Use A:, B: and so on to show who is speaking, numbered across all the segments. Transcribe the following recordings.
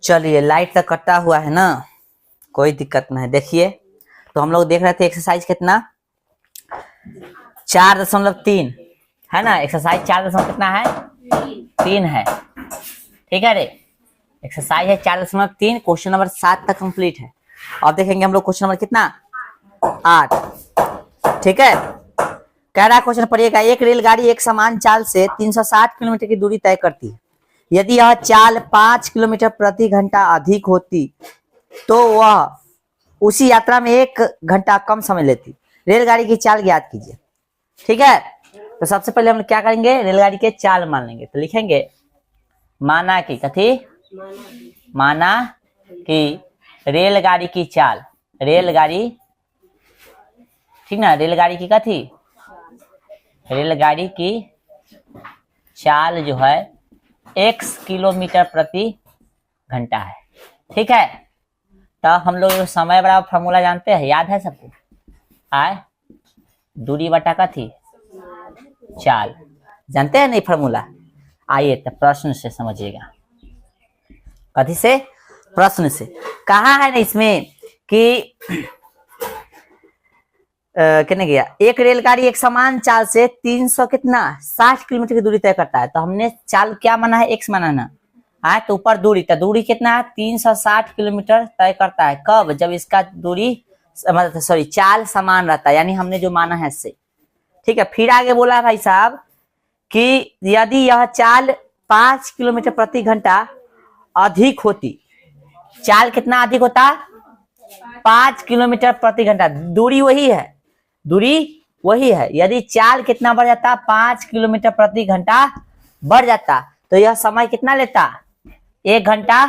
A: चलिए, लाइट तक कटा हुआ है ना, कोई दिक्कत नहीं। देखिए, तो हम लोग देख रहे थे एक्सरसाइज कितना 4.3 है ना। एक्सरसाइज 4 कितना है 3 है। ठीक है रे, एक्सरसाइज है 4.3। क्वेश्चन नंबर 7 तक कंप्लीट है। अब देखेंगे हम लोग क्वेश्चन नंबर कितना 8। ठीक है, कह रहा क्वेश्चन पढ़िएगा। एक रेलगाड़ी एक समान चाल से 360 किलोमीटर की दूरी तय करती है। यदि यह चाल 5 किलोमीटर प्रति घंटा अधिक होती तो वह उसी यात्रा में 1 घंटा कम समय लेती। रेलगाड़ी की चाल ज्ञात कीजिए। ठीक है, तो सबसे पहले हम क्या करेंगे, रेलगाड़ी के चाल मान लेंगे। तो लिखेंगे माना कि कथी, माना कि रेलगाड़ी की चाल, रेलगाड़ी, ठीक ना, रेलगाड़ी की कथी, रेलगाड़ी की चाल जो है x किलोमीटर प्रति घंटा है। ठीक है, तो हम लोग समय बराबर फॉर्मूला जानते हैं, याद है सबको, आए दूरी बटा कथी चाल, जानते हैं नहीं फॉर्मूला। आइए तो प्रश्न से समझिएगा। कथी से, प्रश्न से। कहा है ना इसमें कि कितने गया, एक रेलगाड़ी एक समान चाल से 300 कितना 60 किलोमीटर की दूरी तय करता है। तो हमने चाल क्या माना है, x माना ना, आए तो ऊपर दूरी, तो दूरी कितना है 360 किलोमीटर तय करता है। कब, जब इसका दूरी मतलब सॉरी चाल समान रहता है, यानी हमने जो माना है इससे। ठीक है, फिर आगे बोला भाई साहब कि यदि यह चाल 5 किलोमीटर प्रति घंटा अधिक होती, चाल कितना अधिक होता 5 किलोमीटर प्रति घंटा, दूरी वही है, दूरी वही है। यदि चाल कितना बढ़ जाता 5 किलोमीटर प्रति घंटा बढ़ जाता तो यह समय कितना लेता 1 घंटा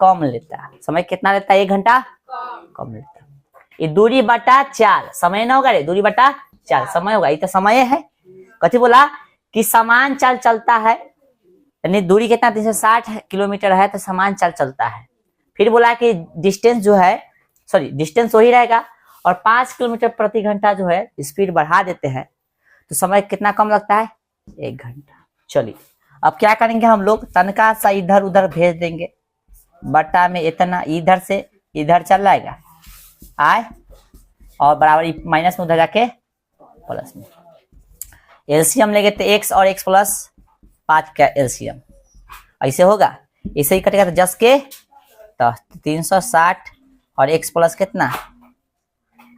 A: कम लेता। समय कितना लेता 1 घंटा कम लेता। ये दूरी बटा चाल, समय ना होगा रे, दूरी बटा चाल समय होगा। ये तो समय है। कथी बोला कि समान चाल चलता है, यानी दूरी कितना 360 किलोमीटर है तो समान चाल चलता है। फिर बोला कि डिस्टेंस जो है, सॉरी डिस्टेंस वही रहेगा और 5 किलोमीटर प्रति घंटा जो है स्पीड बढ़ा देते हैं तो समय कितना कम लगता है 1 घंटा। चलिए, अब क्या करेंगे हम लोग, तनका सा इधर उधर भेज देंगे, बटा में इतना इधर से इधर चल जाएगा आए, और बराबर माइनस में उधर जाके प्लस में। एलसीएम लेंगे तो x और x प्लस 5 का एलसीएम ऐसे होगा, इसे ही कटेगा तो जस के तो 360 और x प्लस कितना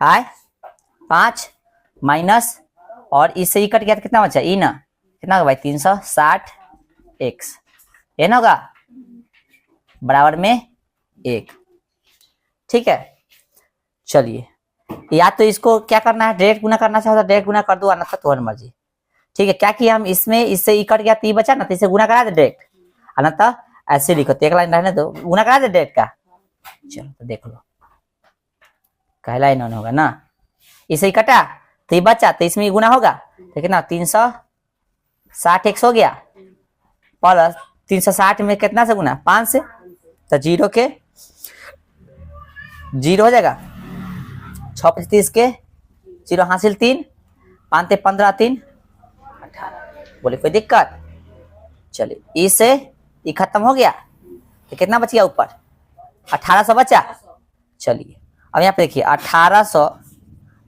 A: आए 5 माइनस, और इससे ही कट गया तो कितना बचा ई ना, कितना होगा भाई 360 x, ये ना होगा बराबर में 1। ठीक है, चलिए, या तो इसको क्या करना है डायरेक्ट गुना करना चाहो तो डायरेक्ट गुना कर दो, आना था तुम्हारी मर्जी। ठीक है, क्या किया हम इसमें, इससे ई कट गया तो ई बचा ना, तो इसे गुना करा दे डायरेक्ट, आना था ऐसे लिखो तो एक लाइन रहने दो, गुना करा दे डायरेक्ट का। चलो तो देख लो कहला इन्होंने होगा ना, इसे ही कटा तो ये बचा तो इसमें गुना होगा तो कितना 360 x हो गया प्लस 360 में कितना से गुना 5 से, तो 0 के 0 हो जाएगा, 6 × 30 के 0 हासिल 3 5 × 15 3 18। बोले कोई दिक्कत। चलिए, इससे ये खत्म हो गया तो कितना बच गया ऊपर 1800 बचा। चलिए, अब यहाँ पे देखिए 1800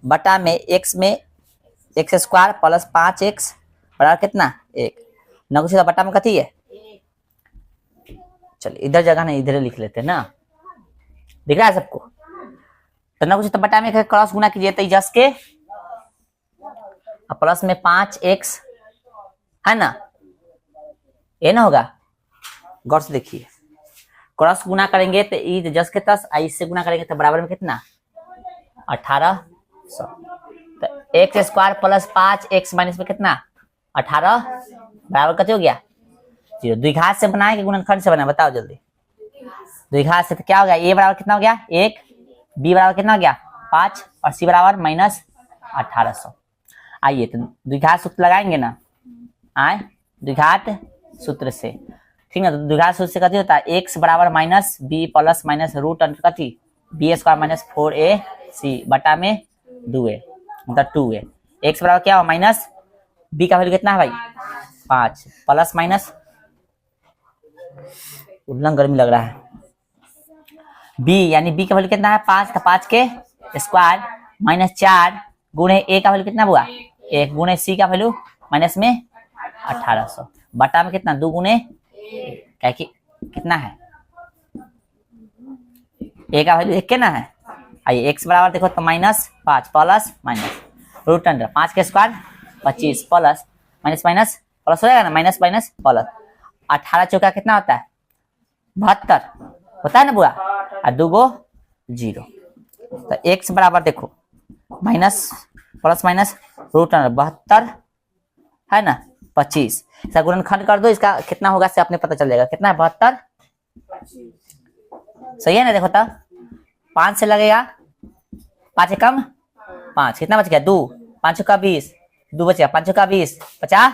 A: बटा में x में x स्क्वायर प्लस 5x बराबर कितना 1, न कुछ बटा में कथी है। चलिए, इधर जगह नहीं इधर लिख लेते ना, दिख रहा है सबको। तो न कुछ तो बटा में क्रॉस गुना कीजिए तो जस के प्लस में 5x है ना, ये ना होगा, गौर से देखिए, क्रॉस गुना करेंगे तो ई जस के तस, इससे गुना करेंगे तो बराबर में कितना 1800, तो x square plus 5x minus में कितना 18 बराबर कते हो गया 0। द्विघात से बनाए कि गुणनखंड से बनाए, बताओ जल्दी। द्विघात से तो क्या हो गया, a बराबर कितना हो गया 1, b बराबर कितना हो गया 5 और c बराबर माइनस 1800। आइए तो द्विघात सूत्र लगाएंगे ना, आए द्विघात सूत्र से, ठीक ना। तो द्विघात सूत्र से कथी होता है x बराबर minus b plus minus root under कथी b स्क्वायर माइनस 4ac बटा में 2a मतलब 2a। x बराबर क्या हो माइनस b का वैल्यू कितना है भाई 5 प्लस माइनस, उल्लंघन गर्मी लग रहा है। बी यानी बी का वैल्यू कितना है 5, तो 5 के स्क्वायर माइनस 4 गुणे ए का वैल्यू कितना हुआ 1 गुणे सी का वैल्यू माइनस में 1800 बटा में कितना 2 गुणे क्या कि कितना है ए का वैल्यू 1 के ना है। आइए एक्स बराबर देखो तो minus 5 plus minus root under 5 के square 25 plus minus minus plus हो जाएगा ना, माइनस माइनस प्लस 18 चौका कितना होता है 72 होता है ना बुआ, और 2 गो 0, तो एक्स बराबर देखो minus plus minus root under 72 है ना 25, इसका गुणनखंड कर दो, इसका कितना होगा से अपने पता चल जाएगा कितना है 72, सही है ना। देखो तो 5 से लगेगा 5 कम 5 कितना बच गया 2, 5 का 20 2 बच गया 5 का 20 50,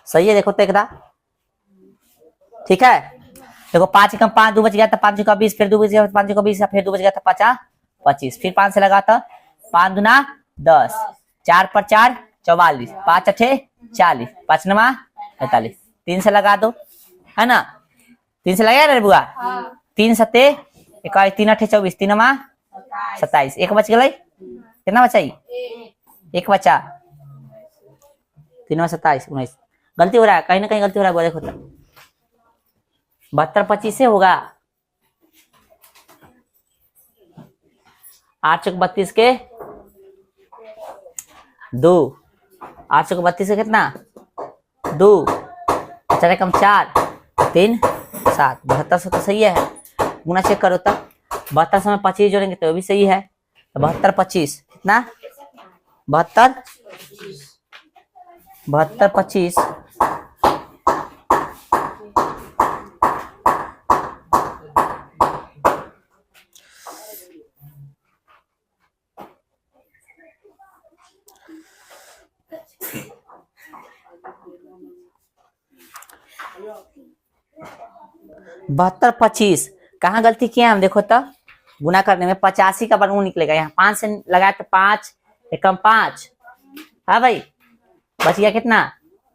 A: सही है। देखो तो एकदा ठीक है, देखो 5 कम 5 2 बच गया था 5 का 20 फिर 2 बच गया 5 का 20 फिर 2 बच गया था 50 25 फिर 5 से लगा था 5 दूना 10 4 पर 4 44 5 अठे 40 5 नमा 45 3 से लगा दो है ना, 3 से लगा रे बुआ 3 सते 21 3 अठे 24 3 नमा 27 एक बच गई कितना बचा एक बचा 3 में 27 19 गलती हो रहा है कहीं ना कहीं गलती हो रहा है देखो तो 72 25 से होगा 8 चौक 32 के 2 8 चौक 32 के कितना 2 4 कम 4 3 7 72 तो सही है, गुना चेक करो तब 72 में 25 जोड़ेंगे तो भी सही है, तो 72 25 कितना 72 25 72 25 कहाँ गलती किया हम देखो तो गुना करने में 85 का वर्गमूल निकलेगा, यहाँ 5 से लगाया तो 5 एकम 5 हाँ भाई बच गया कितना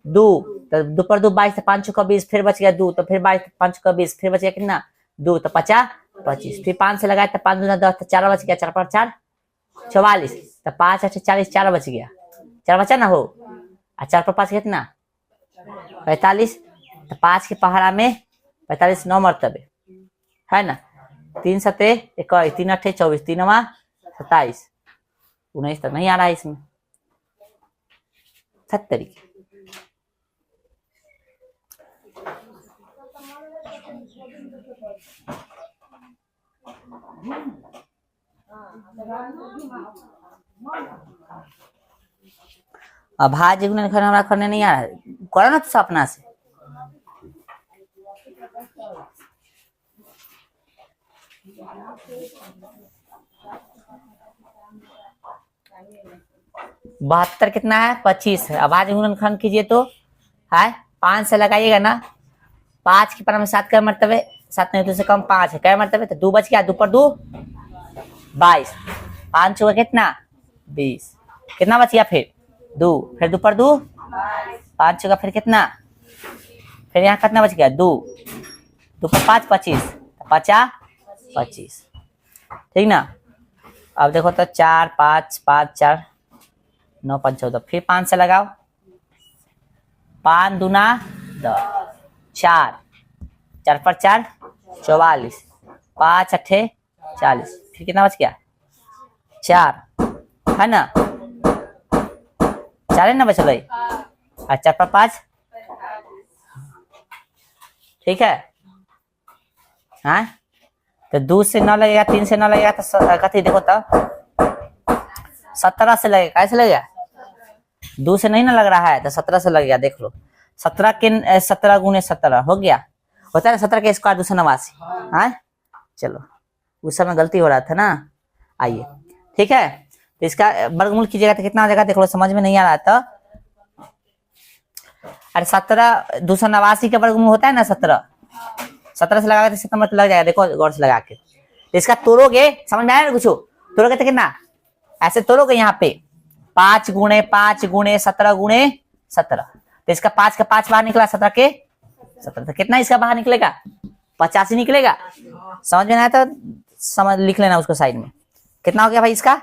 A: 2, तो 2 पर 2 22 तो 5 का 20 फिर बच गया 2 तो फिर 22 5 का 20 फिर बच गया कितना 2 तो 50 25 फिर 5 से लगाया तो 5 दूना 10 तो 4 बच गया 4 पर 4 44 तो 5 8 40 4 बच गया 4 बचा ना हो, और 4 पर 5 कितना 45 तो 5 के पहाड़ा में 45 9 मरतबे है ना, 3 सते 21 3 अठे 24 3 नमा 27 19 तक नहीं आ रहा है इसमें 70 अब भाज्य गुणनखंड हमारा करने नहीं आ रहा है, करो ना तो अपना से बहत्तर कितना है 25 है। अब भाज्य गुणनखंड कीजिए तो है 5 से लगाइएगा ना 5 के पर में 7 का मरतबे 7 नहीं तो से कम 5 है क्या मरतबे तो 2 बच गया 2 पर 2 22 5 चौका कितना 20 कितना बच गया फिर 2 फिर 2 पर 2 5 चौका फिर कितना फिर यहाँ कितना बच गया 2 2 पर 5 25 50 25 ठीक ना। अब देखो तो 4 5 5 4 9 5 14 फिर 5 से लगाओ 5 दूना 10 4 4 पर 4 44 5 अठे 40 फिर कितना बच गया 4 है ना 4 है ना बच गई और 4 पर 5 ठीक है हाँ, तो 2 से 9 लगेगा 3 से 9 लगेगा तो कथी देखो तो 17 से लगेगा, कैसे लगेगा 2 से नहीं ना लग रहा है तो 17 से लगेगा, देख लो 17 के 17 गुने 17 हो गया, होता है ना 17 के स्क्वायर 289 हाँ, चलो उस समय गलती हो रहा था ना। आइए ठीक है, तो इसका वर्गमूल कीजिएगा तो कितना हो जाएगा देख लो, समझ में नहीं आ रहा था। अरे 17 289 का वर्गमूल होता है ना 17 से लगा के 17 लग जाएगा, देखो गौर से लगा के इसका तोड़ोगे समझ में आया ना कुछ, तोड़ोगे तो कितना ऐसे तोड़ोगे यहाँ पे 5 गुणे 5 गुणे 17 गुणे 17। तो इसका 5 का 5 बाहर निकला, 17 के 17, तो कितना इसका बाहर निकलेगा? 85 निकलेगा। समझ में आया तो समझ लिख लेना उसको साइड में। कितना हो गया भाई इसका?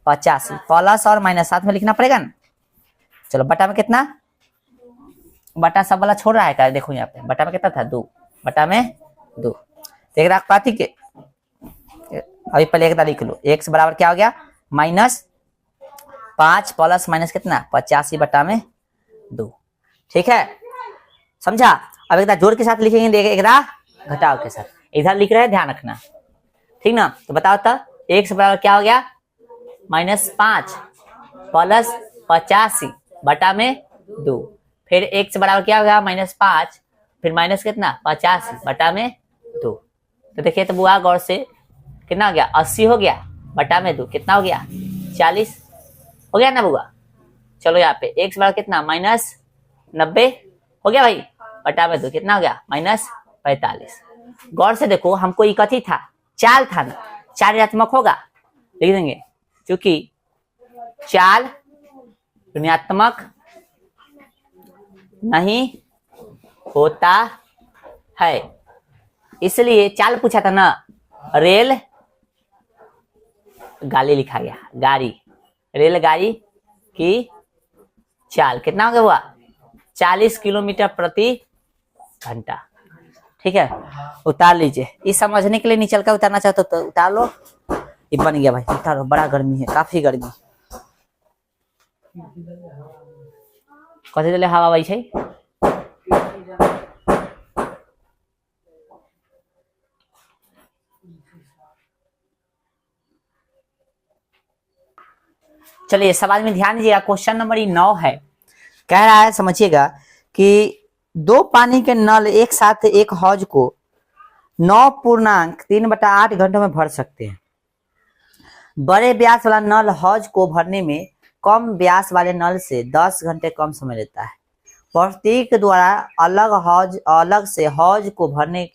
A: 85। प्लस और माइनस साथ में लिखना पड़ेगा ना। चलो बटा में कितना? बटा सब वाला छोड़ रहा है क्या? देखो यहाँ पे बटा में कितना था? 2 बटा में 2। एक राख पाती के अभी पहले एक लिख लो। x बराबर क्या हो गया? -5 प्लस माइनस कितना? 85 बटा में 2। ठीक है, समझा? अब एक जोड़ के साथ लिखेंगे, एक घटाव के साथ। इधर लिख रहे हैं, ध्यान रखना, ठीक ना? तो बताओ तो x बराबर क्या हो गया? -5 प्लस 85 बटा में 2। फिर x बराबर क्या हो गया? -5 फिर माइनस कितना? 85 बटा में 2। तो देखिए तो बुआ गौर से, कितना हो गया? 80 हो गया बटा में 2 कितना हो गया? 40 हो गया ना बुआ? चलो यहाँ पे x बराबर कितना? -90 हो गया भाई, बटा में 2 कितना हो गया? -45। गौर से देखो, हमको ये कथी था? चाल था ना, चाल ऋणात्मक होगा, लिख देंगे, क्योंकि चाल ऋणात्मक नहीं होता है, इसलिए चाल पूछा था ना, रेल गाड़ी लिखा गया, गाड़ी, रेलगाड़ी की चाल कितना हो गया हुआ? 40 किलोमीटर प्रति घंटा। ठीक है, उतार लीजिए। इस समझने के लिए निचल का उतारना चाहते हो तो उतार लो। ये बन गया भाई, उतारो। बड़ा गर्मी है, काफी गर्मी। कथी दिले हवा भाई छै? चलिए सवाल में ध्यान दीजिएगा। क्वेश्चन नंबर 9 है, कह रहा है, समझिएगा कि 2 पानी के नल एक साथ एक हौज को 9.3/8 घंटों में भर सकते हैं। बड़े व्यास वाला नल हौज को भरने में कम व्यास वाले नल से 10 घंटे कम समय लेता है। प्रत्येक द्वारा अलग से हौज को भरने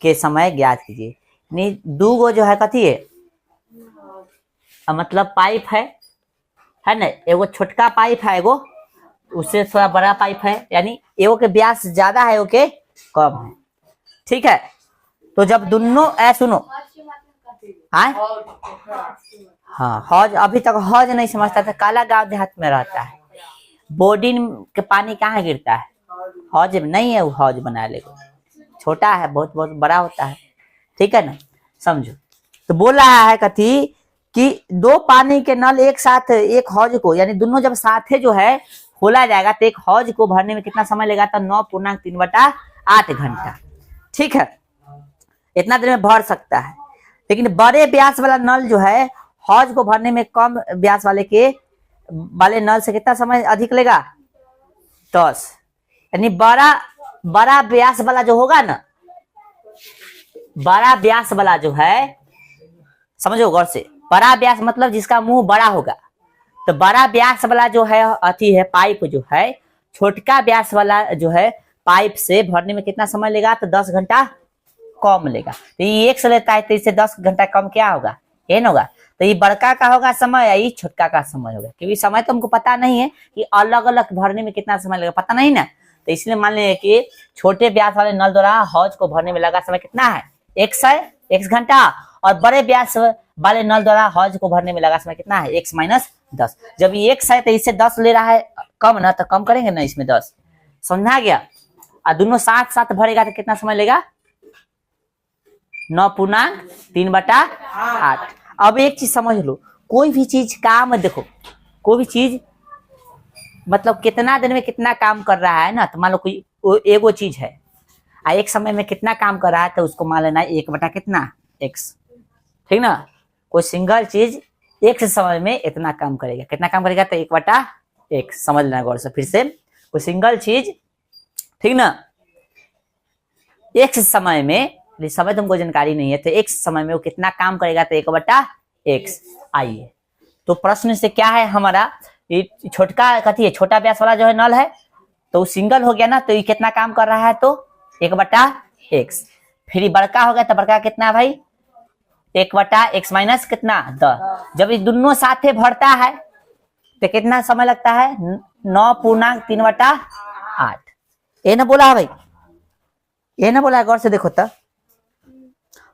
A: के समय ज्ञात कीजिए। यानी 2 गो जो है कथी है, मतलब पाइप है ना, एगो छोटका पाइप है, एगो उससे थोड़ा बड़ा पाइप है, यानी एगो के व्यास ज्यादा है, एगो के कम है। ठीक है, तो जब दोनों सुनो, हाँ हौज, अभी तक हौज नहीं समझता था, काला गांव देहात में रहता है। बोर्डिंग के पानी कहाँ गिरता है? हौज नहीं है, वो हौज बना लेगा, छोटा है, बहुत बहुत बड़ा होता है। ठीक है ना, समझो। तो बोल रहा है कथी कि 2 पानी के नल एक साथ एक हौज को, यानी दोनों जब साथे जो है खोला जाएगा तो एक हौज को भरने में कितना समय लेगा? तो 9.3/8 घंटा। ठीक है, इतना देर में भर सकता है। लेकिन बड़े व्यास वाला नल जो है हौज को भरने में कम व्यास वाले नल से कितना समय अधिक लेगा? 10। यानी बड़ा व्यास वाला जो होगा ना, बड़ा व्यास वाला जो है, समझो गौर से, बड़ा व्यास मतलब जिसका मुंह बड़ा होगा। तो बड़ा व्यास वाला जो है अथी है, पाइप जो है, छोटका व्यास वाला जो है पाइप से भरने में कितना समय लेगा? तो 10 घंटा कम लेगा। तो ये 1 से लेता है, तो इससे 10 घंटा कम क्या होगा? ये ना होगा। तो ये बड़का का होगा समय, ये छोटका का समय होगा, क्योंकि समय तो हमको पता नहीं है कि अलग अलग भरने में कितना समय लगेगा, पता नहीं ना। तो इसलिए मान लीजिए कि छोटे व्यास वाले नल द्वारा हौज को भरने में लगा समय कितना है? 1 घंटा। और बड़े व्यास वाले नल द्वारा हौज को भरने में लगा समय कितना है? 1 - 10। जब ये 1 है तो इससे 10 ले रहा है कम ना, तो कम करेंगे ना इसमें 10। समझा गया? और दोनों साथ साथ भरेगा तो कितना समय लेगा? 9.3/8। अब एक चीज समझ लो, कोई भी चीज काम, देखो कोई भी चीज मतलब कितना दिन में कितना काम कर रहा है ना, तो मान लो कोई एगो चीज है, एक समय में कितना काम कर रहा है, तो उसको मान लेना 1 बटा कितना? x। ठीक ना, कोई सिंगल चीज एक समय में इतना काम करेगा, कितना काम करेगा? तो 1 बटा x। समझ लेना गौर से। फिर से, कोई सिंगल चीज, ठीक ना, एक समय में, समय तुमको जानकारी नहीं है, तो एक समय में वो कितना काम करेगा? तो 1 बटा x। आइए, तो प्रश्न से क्या है हमारा, ये छोटका कथी है, छोटा व्यास वाला जो है नल है, तो सिंगल हो गया ना, तो ये कितना काम कर रहा है? तो 1 बटा x। फिर ये बड़का हो गया, तो बड़का कितना भाई? 1 बटा x माइनस कितना? 10। जब ये दोनों साथे भरता है तो कितना समय लगता है? 9 पूर्णांक 3/8। ये ना बोला है भाई, ये ना बोला है, गौर से देखो तो।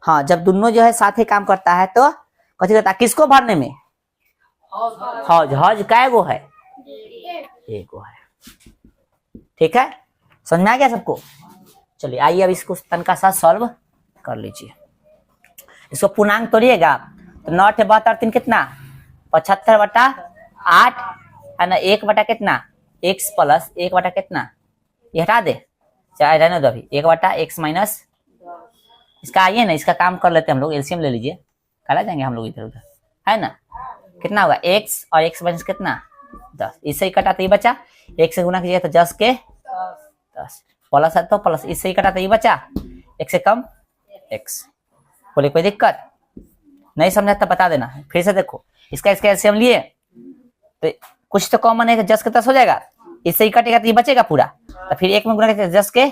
A: हाँ, जब दोनों जो है साथ ही काम करता है तो कथी करता है, किसको भरने में, हौज। हौज काय गो है, एक गो है। ठीक है, समझ में आ गया सबको। चलिए आइए अब इसको तनका सा सॉल्व कर लीजिए। इसको पूर्णांक तोड़िएगा तो 9×72 कितना, 75/8 है ना, 1 कितना x प्लस 1 कितना, ये हटा दे, चाहे रहने दो अभी, 1/x माइनस इसका। आइए ना इसका काम कर लेते हैं हम लोग, एलसीएम ले लीजिए, करा जाएंगे हम लोग इधर उधर, है ना। कितना होगा x और x माइनस कितना 10, इससे ही कटा तो ये बचा, 1 से गुना कीजिएगा तो 10 के 10 प्लस है तो प्लस, इससे ही कटा तो ये बचा, 1 से कम x। बोले कोई दिक्कत नहीं समझा तो बता देना, फिर से देखो। इसका एलसीएम लिए तो कुछ तो कॉमन है, 10 के 10 हो जाएगा, इससे ही कटेगा तो ये बचेगा पूरा, तो फिर 1 में गुना करते 10 के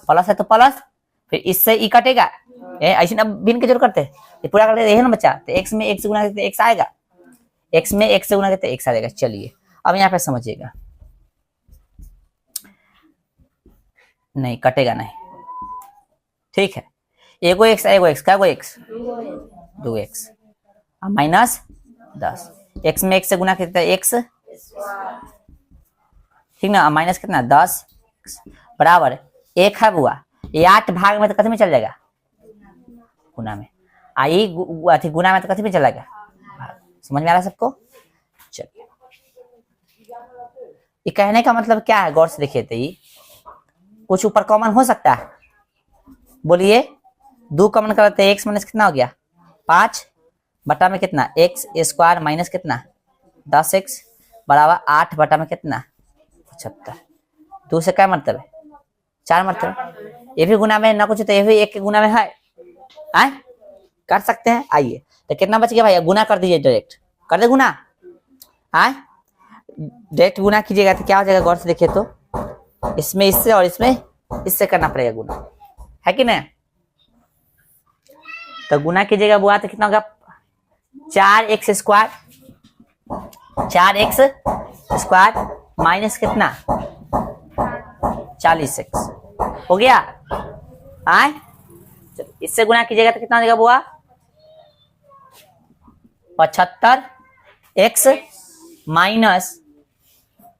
A: प्लस है तो प्लस, फिर इससे ही कटेगा, ऐसे ना भिन्न के जोड़ करते ये पूरा कर लेते, ना बच्चा, तो x में 1 से गुना करते x आएगा, x में 1 से गुना करते x आ जाएगा। चलिए अब यहाँ पे समझिएगा, नहीं कटेगा नहीं, ठीक है। एगो x क्या गो x 2x माइनस 10, x में 1 से गुना करते x, ठीक ना, माइनस कितना 10 बराबर 1 है बुआ, ये 8 भाग में तो कथी में चल जाएगा, गुना में, आई अथी गुना में तो कथी में चला गया, समझ में आ रहा है सबको। चलिए ये कहने का मतलब क्या है, गौर से देखिए तो ये कुछ ऊपर कॉमन हो सकता है, बोलिए 2 कॉमन करते x माइनस कितना हो गया 5 बटा में कितना x स्क्वायर माइनस कितना 10x बराबर 8 बटा में कितना 75। 2 से क्या मतलब है 4 मतलब, ये भी गुना में ना कुछ तो ये भी 1 के गुना में है, आए कर सकते हैं। आइए तो कितना बच गया भाई, गुना कर दीजिए, डायरेक्ट कर दे गुना, आए डायरेक्ट गुना कीजिएगा तो क्या हो जाएगा, गौर से देखिए तो, इसमें इससे और इसमें इससे करना पड़ेगा गुना, है कि नहीं। तो गुना कीजिएगा बुआ तो कितना होगा 4x square, 4x square minus कितना 40x हो गया, आए इससे गुना कीजिएगा तो कितना हो जाएगा बुआ 75x माइनस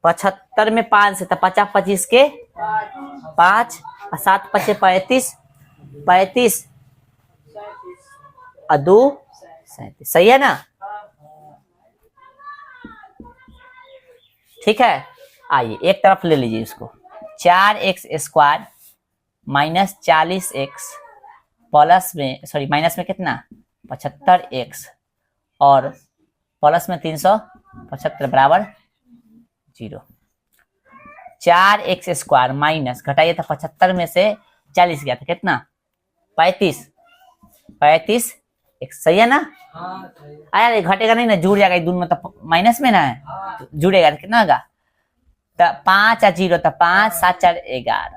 A: 75 में 5 से तो 50 25 के 5 और 7 5 35 35 और 2 37, सही है ना, ठीक है। आइए एक तरफ ले लीजिए इसको, 4x square minus 40x plus में सॉरी माइनस में कितना 75x और प्लस में 375 बराबर 0। 4x स्क्वायर माइनस घटाइए तो 75 में से 40 गया था कितना 35 x, सही है ना। यार घटेगा नहीं ना, जुड़ जाएगा दोनों, तो माइनस में ना है तो जुड़ेगा तो कितना होगा, तो 5 और 0 तो 5 7 4 11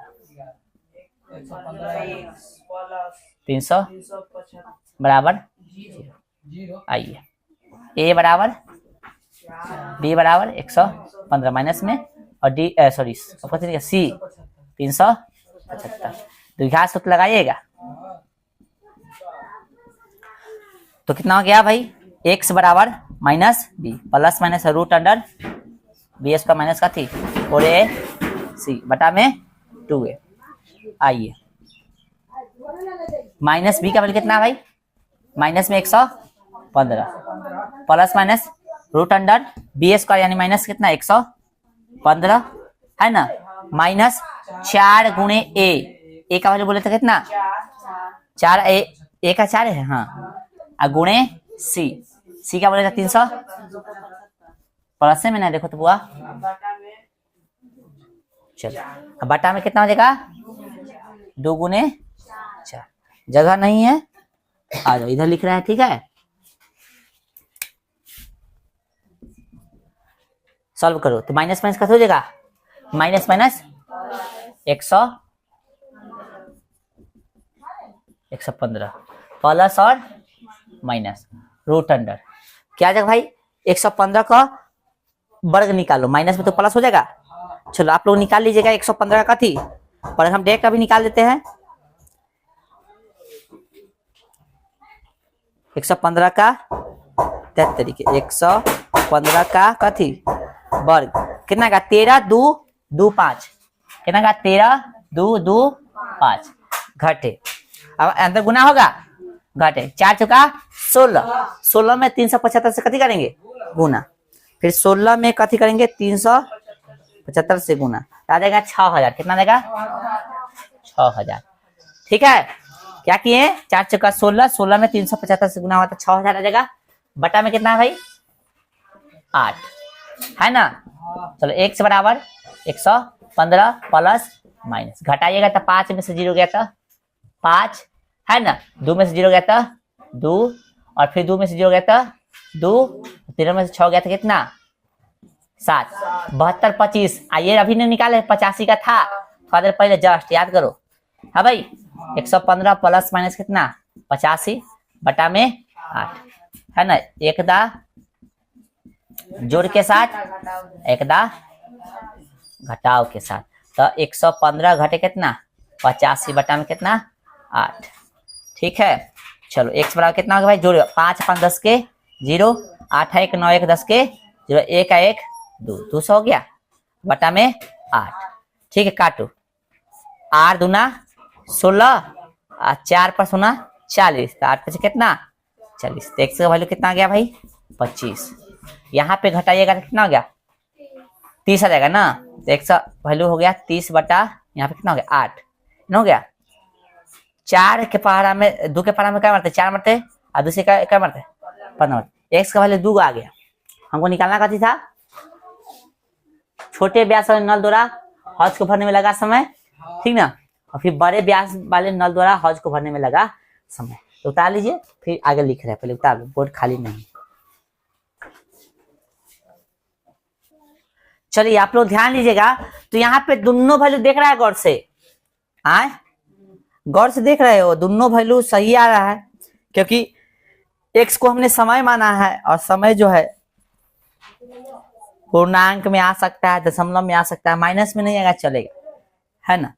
A: 300 बराबर 0। आइए a बराबर b बराबर 115 माइनस में और d सॉरी c 375, द्विघात सूत्र लगाइएगा तो कितना हो गया भाई, x बराबर minus b plus minus root under b square minus का थी 4ac बटा में 2a। आइए माइनस बी का वैल्यू कितना भाई, माइनस में 115 plus minus root under b square यानी माइनस कितना 115 है ना, माइनस 4 गुणे ए का वैल्यू बोले थे कितना 4, ए का 4 है हाँ, गुणे सी का बोलेगा 300 प्लस में ना देखो तो बुआ, चलो अब बटा में कितना हो जाएगा 2 गुणे 4, जगह नहीं है आ जाओ इधर लिख रहा है, ठीक है। सॉल्व करो तो माइनस माइनस कैसे हो जाएगा, माइनस माइनस 115 प्लस और माइनस रूट अंडर क्या आ जाएगा भाई 115 का वर्ग निकालो, माइनस में तो प्लस हो जाएगा। चलो आप लोग निकाल लीजिएगा 115 का थी, पर हम डायरेक्ट अभी निकाल देते हैं। 115 का 73 115 का कथी वर्ग कितना का 13 2 2 5 कितना का 13 2 2 5 घटे। अब अंदर गुना होगा, घटे 4 चौका 16, 16 में 375 से कथी करेंगे गुना, फिर 16 में कथी करेंगे 375 से गुना, आ जाएगा 6000। कितना देगा 6000। ठीक है, क्या किए 4 चौका 16, 16 में 375 से गुना हुआ तो 6000 आ जाएगा। बटा में कितना है भाई 8 है ना। चलो x बराबर 115 प्लस माइनस, घटाइएगा तो 5 में से 0 गया था 5 है ना, 2 में से 0 गया था 2, और फिर 2 में से 0 गया था 2, 3 में से 6 गया था कितना 7, 72 25। आइए अभी नहीं निकाले 85 का था, थोड़ा देर पहले जस्ट याद करो। हाँ भाई 115 प्लस माइनस कितना 85 बटा में 8 है ना, एक दा जोड़ के साथ एक दा घटाव के साथ, तो 115 घटे कितना 85 बटा में कितना 8। ठीक है, चलो x बराबर कितना होगा भाई जोड़ 5 5 10 के 0, 8 1 9 1 10 के 0, 1 1 2 200 हो गया बटा में 8। ठीक है, काटो 8 दूना 16 और 4 पर सुना 40, तो 8 पर कितना 40, तो x का वैल्यू कितना आ गया भाई 25। यहाँ पे घटाइएगा तो कितना हो गया 30 आ जाएगा ना, तो x का वैल्यू हो गया 30 बटा यहाँ पे कितना हो गया 8 हो गया। 4 के पहाड़ा में 2 के पहाड़ा में क्या मारते 4 मारते, और दूसरे का क्या मारते 15। x का वैल्यू 2 आ गया। हमको निकालना कथी था छोटे व्यास वाले नल द्वारा हौज को भरने में लगा समय, ठीक ना, और फिर बड़े व्यास वाले नल द्वारा हौज को भरने में लगा समय। तो उतार लीजिए, फिर आगे लिख रहे हैं, पहले उतार लो, बोर्ड खाली नहीं। चलिए आप लोग ध्यान लीजिएगा, तो यहाँ पे दोनों वैल्यू देख रहा है गौर से, आए गौर से देख रहे हो, दोनों वैल्यू सही आ रहा है, क्योंकि x को हमने समय माना है, और समय जो है पूर्णांक में आ सकता है, दशमलव में आ सकता है, माइनस में नहीं आएगा चलेगा, है ना।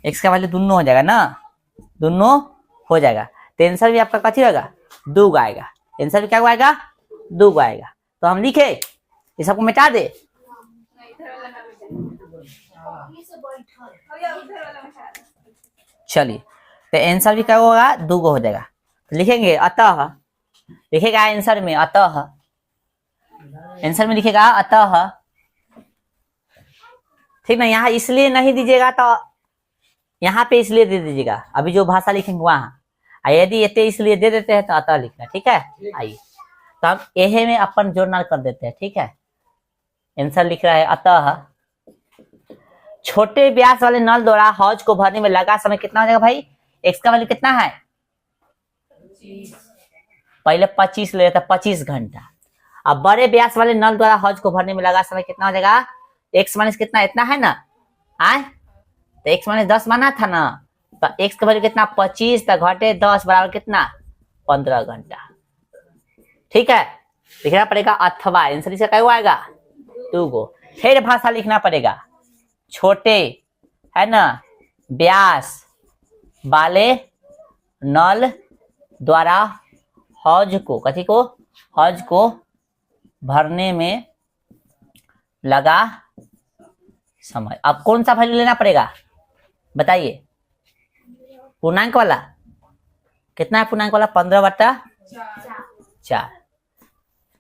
A: x का वैल्यू दोनों हो जाएगा ना, दोनों हो जाएगा, तो आंसर भी आपका कथी होगा 2 आएगा। आंसर भी क्या आएगा 2 आएगा। तो हम लिखे ये सबको मिटा दे, चलिए तो आंसर भी क्या होगा 2 हो जाएगा। तो लिखेंगे अतः, लिखेगा आंसर में अतः, आंसर में लिखेगा अतः, ठीक ना। यहाँ इसलिए नहीं दीजिएगा तो यहाँ पे इसलिए दे दीजिएगा, अभी जो भाषा लिखेंगे वहां, यदि ये इसलिए दे देते हैं तो अतः लिखना, ठीक है। आइए तो हम एहे में अपन जोड़ना कर देते हैं, ठीक है। आंसर लिख रहा है अतः छोटे व्यास वाले नल द्वारा हौज को भरने में लगा समय कितना हो जाएगा भाई, x का वैल्यू कितना है पहले 25 ले लेता 25 घंटा। अब बड़े व्यास वाले नल द्वारा हौज को भरने में लगा समय कितना हो जाएगा, x माइनस कितना इतना है ना, आए तो x माइनस 10 माना था ना, तो x का वैल्यू कितना 25, तो घटे 10 बराबर कितना 15 घंटा। ठीक है, लिखना पड़ेगा अथवा, आंसर इसका क्या आएगा 2। फिर भाषा लिखना पड़ेगा छोटे है ना व्यास वाले नल द्वारा हौज को कथी को हौज को भरने में लगा समय। अब कौन सा वैल्यू लेना पड़ेगा बताइए, पूर्णांक वाला कितना है, पूर्णांक वाला 15/4।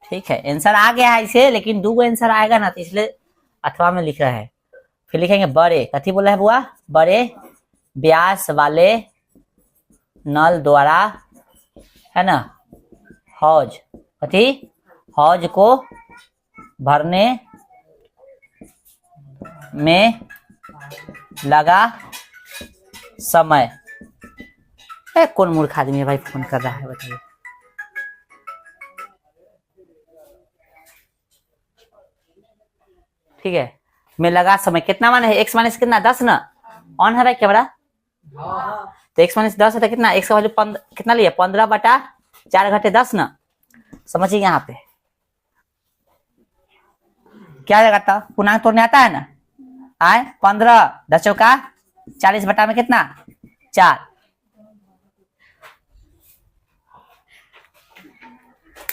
A: ठीक है, आंसर आ गया है इसे, लेकिन 2 आंसर आएगा ना, तो इसलिए अथवा में लिख रहा है। फिर लिखेंगे बड़े, कथी बोला है बुआ, बड़े व्यास वाले नल द्वारा है ना हौज, कथी हौज को भरने में लगा समय। कौन मूर्ख आदमी है भाई फोन कर रहा है बताइए। ठीक है, में लगा समय कितना माने है, x माइनस कितना 10 ना, ऑन है भाई कैमरा, तो x माइनस 10 है तो कितना x का वैल्यू कितना लिया 15/4 घटे 10 ना, समझिए यहाँ पे क्या लगाता, पूर्णांक तोड़ने आता है ना, आए 15 10 चौका 40 बटा में कितना 4।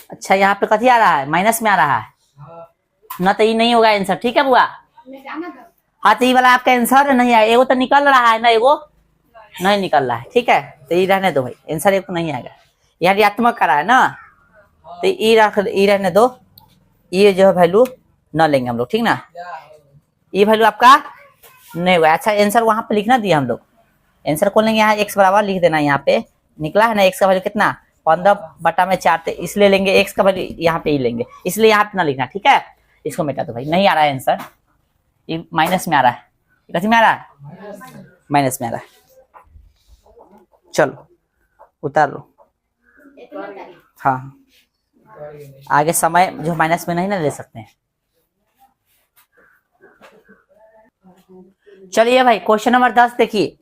A: अच्छा यहाँ पे कथी आ रहा है, माइनस में आ रहा है ना, तो ये नहीं होगा आंसर। ठीक है बुआ, हाँ तो ये वाला आपका आंसर नहीं है, एगो तो निकल रहा है ना, एगो नहीं निकल रहा है। ठीक है, तो ये रहने दो भाई, आंसर एक नहीं आएगा, यहाँ ऋणात्मक करा है ना, तो ये रहने दो, ये जो है वैल्यू न लेंगे हम लोग, ठीक ना, ये वैल्यू आपका नहीं होगा। अच्छा आंसर वहां पे लिखना दिया हम लोग, आंसर खोल लेंगे, यहाँ x बराबर लिख देना, यहाँ पे निकला है ना x का वैल्यू कितना 15 बटा में 4, तो इसलिए लेंगे x का वैल्यू यहाँ पे ही लेंगे, इसलिए यहाँ पे ना लिखना। ठीक है, इसको मिटा दो भाई, नहीं आ रहा है आंसर, ये माइनस में आ रहा है, कैसे में आ रहा है, माइनस में आ रहा है। चलो उतार लो, हाँ आगे समय जो माइनस में नहीं ना ले सकते हैं। चलिए भाई क्वेश्चन नंबर 10 देखिए,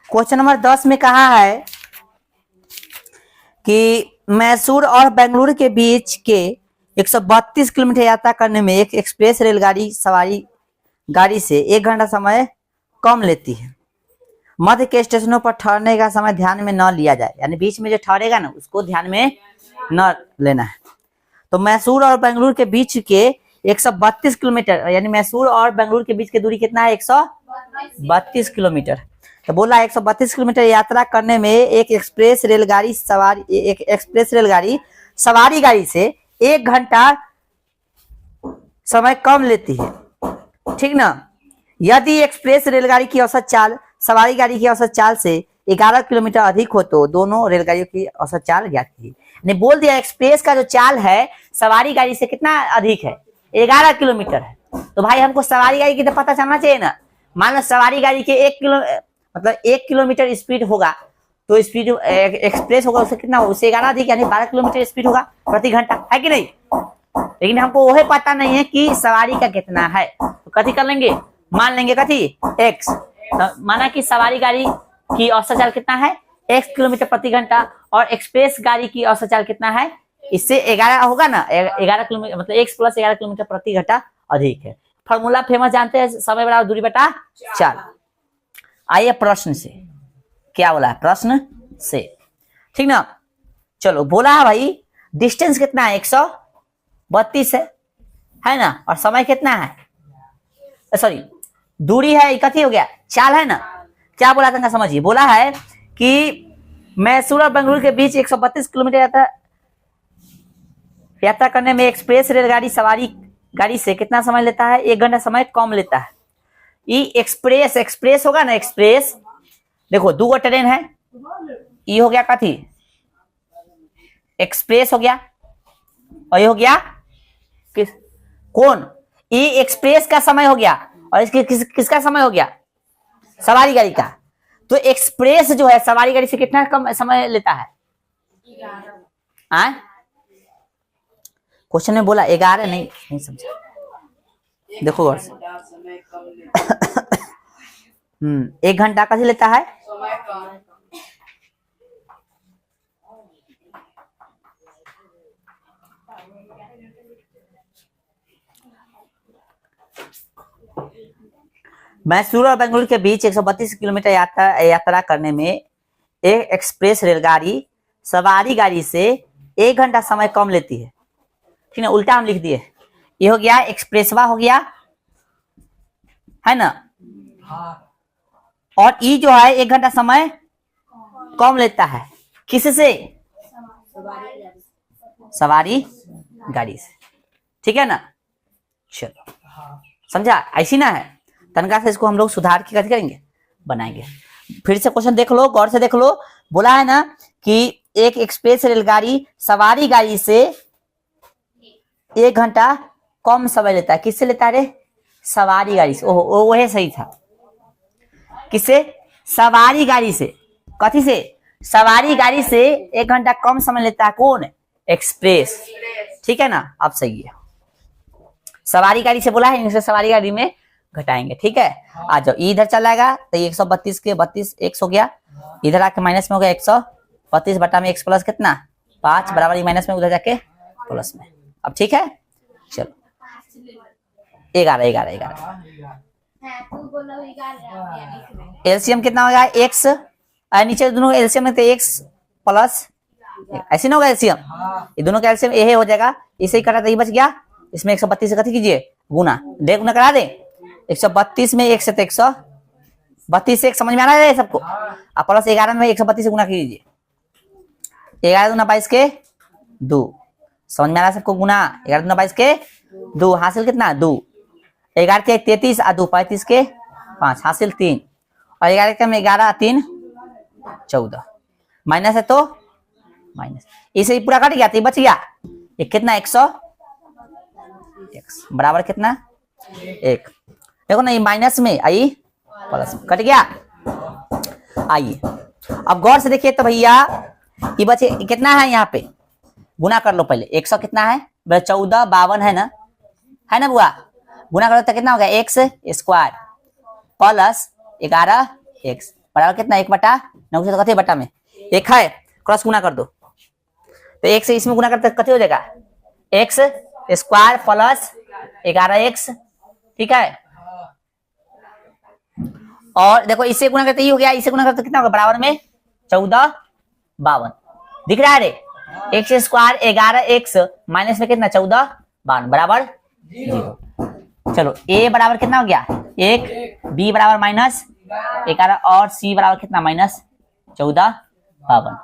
A: क्वेश्चन नंबर 10 में कहा है कि मैसूर और बेंगलुरु के बीच के 132 किलोमीटर यात्रा करने में एक एक्सप्रेस रेलगाड़ी सवारी गाड़ी से 1 घंटा समय कम लेती है। मध्य के स्टेशनों पर ठहरने का समय ध्यान में न लिया जाए, यानी बीच में जो ठहरेगा ना उसको ध्यान में न लेना है। तो मैसूर और बेंगलुरु के बीच के 132 किलोमीटर, यानी मैसूर और बेंगलुरु के बीच की दूरी कितना है 132 किलोमीटर। तो बोला 132 किलोमीटर यात्रा करने में एक एक्सप्रेस रेलगाड़ी सवारी गाड़ी से 1 घंटा समय कम लेती है, ठीक ना। यदि एक्सप्रेस रेलगाड़ी की औसत चाल सवारी गाड़ी की औसत चाल से 11 किलोमीटर अधिक हो तो दोनों रेलगाड़ियों की औसत चाल ज्ञात कीजिए। ने बोल दिया एक्सप्रेस का जो चाल है सवारी गाड़ी से कितना अधिक है 11 किलोमीटर है, तो भाई हमको सवारी गाड़ी की तो पता चलना चाहिए ना। मान लो सवारी गाड़ी के 1 किलोमीटर स्पीड होगा, तो स्पीड एक्सप्रेस होगा उससे कितना होगा, उससे 11 अधिक यानी 12 किलोमीटर स्पीड होगा प्रति घंटा, है कि नहीं। लेकिन हमको वही पता नहीं है कि सवारी का कितना है, तो कथी कर लेंगे, मान लेंगे कथी x, तो माना कि सवारी गाड़ी की औसत चाल कितना है x किलोमीटर प्रति घंटा और एक्सप्रेस गाड़ी की औसत चाल कितना है, इससे 11 होगा ना, 11 किलोमीटर मतलब x प्लस 11 किलोमीटर प्रति घंटा अधिक है। फॉर्मूला फेमस जानते हैं, समय बराबर दूरी बटा चाल। आइए प्रश्न से, क्या बोला है प्रश्न से, ठीक ना। चलो बोला है भाई डिस्टेंस कितना है 132 है ना, और समय कितना है, सॉरी दूरी है इकट्ठी हो गया चाल है ना। क्या बोला था समझिए, बोला है कि मैसूर और बेंगलुरु के बीच 132 किलोमीटर यात्रा करने में एक्सप्रेस रेलगाड़ी सवारी गाड़ी से कितना समय लेता है, 1 घंटा समय कम लेता है। ये एक्सप्रेस होगा ना, एक्सप्रेस देखो 2 गो ट्रेन है, ये हो गया कथी एक्सप्रेस हो गया, और ये हो गया कौन, ये एक्सप्रेस का समय हो गया, और इसके किसका समय हो गया, सवारी गाड़ी का। तो एक्सप्रेस जो है सवारी गाड़ी से कितना कम समय लेता है, क्वेश्चन में बोला 11, नहीं समझा, देखो गौर से 1 घंटा कैसे लेता है, मैसूर और बेंगलुरु के बीच 132 किलोमीटर यात्रा करने में एक एक्सप्रेस रेलगाड़ी सवारी गाड़ी से 1 घंटा समय कम लेती है, ठीक है। उल्टा हम लिख दिए, ये हो गया एक्सप्रेसवा हो गया है ना, और ई जो है 1 घंटा समय कम लेता है किससे, सवारी गाड़ी से, ठीक है ना। चलो समझा, ऐसी ना है, तनका से इसको हम लोग सुधार के कैसे करेंगे, बनाएंगे। फिर से क्वेश्चन देख लो, गौर से देख लो, बोला है ना कि एक एक्सप्रेस रेलगाड़ी सवारी गाड़ी से 1 घंटा कम समय लेता है, किससे लेता है रे, सवारी गाड़ी से। ओहो वही सही था, किससे, सवारी गाड़ी से, कथी से, सवारी गाड़ी से 1 घंटा कम समय लेता है कौन, एक्सप्रेस, ठीक है ना। अब सही है, सवारी गाड़ी से बोला है, इनसे सवारी गाड़ी में घटाएंगे, ठीक है। आ जाओ इधर चला जाएगा, तो 132 के 32 x हो गया, इधर आके माइनस में हो गया 132 बटा में x प्लस कितना 5 बराबर माइनस में, उधर जाके प्लस में। अब ठीक है, चलो 11 11 11। एलसीएम कितना होगा एक्स, नीचे दोनों एलसीएम में एक्स प्लस ऐसे ना होगा एलसीएम, ये दोनों का एलसीएम ये हो जाएगा, इसे ही कटा तो ये बच गया, इसमें 132 से कथी कीजिए गुना, दे गुना करा दे 132 में 1 से तो 132 से 1 समझ में आ रहा है सबको, अब प्लस 11 में 132 से गुना कीजिए, 11 दूना 22 के 2, समझ में आ रहा है सबको, गुना 11 दूना 22 के 2, हासिल कितना 2, 11 के 33 और 2 35 के 5 हासिल 3, और 11 के में 11 3 14, माइनस है तो माइनस, इसे ही पूरा कट गया तो बच गया ये कितना 100 बराबर कितना 1, देखो ना ये माइनस में आई प्लस में कट गया। आइए अब गौर से देखिए तो भैया ये बचे कितना है, यहाँ पे गुना कर लो पहले, 100 कितना है 14 52 है ना बुआ, गुना करो तो कितना होगा एक्स स्क्वायर प्लस 11 एक्स बराबर कितना 1/9 से कथे बटा में 1 है, क्रॉस गुना कर दो तो 1 से इसमें गुना करते कथे हो जाएगा एक्स स्क्वायर प्लस 11 एक्स, ठीक है। और देखो इससे गुना करते ही हो गया, इससे गुना करते कितना होगा बराबर में 14 52 दिख रहा है रे, एक्स स्क्वायर 11 एक्स माइनस में कितना 14 52 बराबर 0। चलो ए बराबर कितना हो गया 1, बी बराबर माइनस 11 और सी बराबर कितना माइनस 14 52,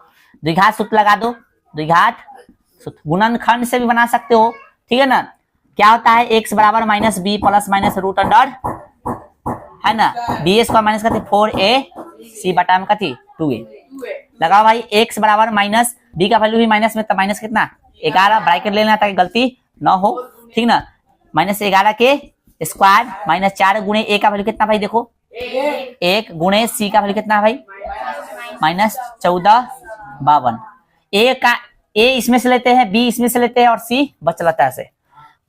A: द्विघात सूत्र लगा दो, द्विघात सूत्र गुणनखंड से भी बना सकते हो, ठीक है ना, क्या होता है एक्स बराबर minus b plus minus root under है ना, बी स्क्वायर माइनस कथी 4a सी बटा में कथी 2a, लगाओ भाई एक्स बराबर माइनस बी का वैल्यू भी माइनस में, तो माइनस कितना 11 ब्रैकेट लेना ताकि गलती ना हो, ठीक ना, माइनस 11 के स्क्वायर माइनस 4 गुणे ए का वैल्यू कितना भाई देखो 1 गुणे सी का वैल्यू कितना भाई माइनस 14 52, ए का ए इसमें से लेते हैं बी इसमें से लेते हैं और सी बच जाता है ऐसे,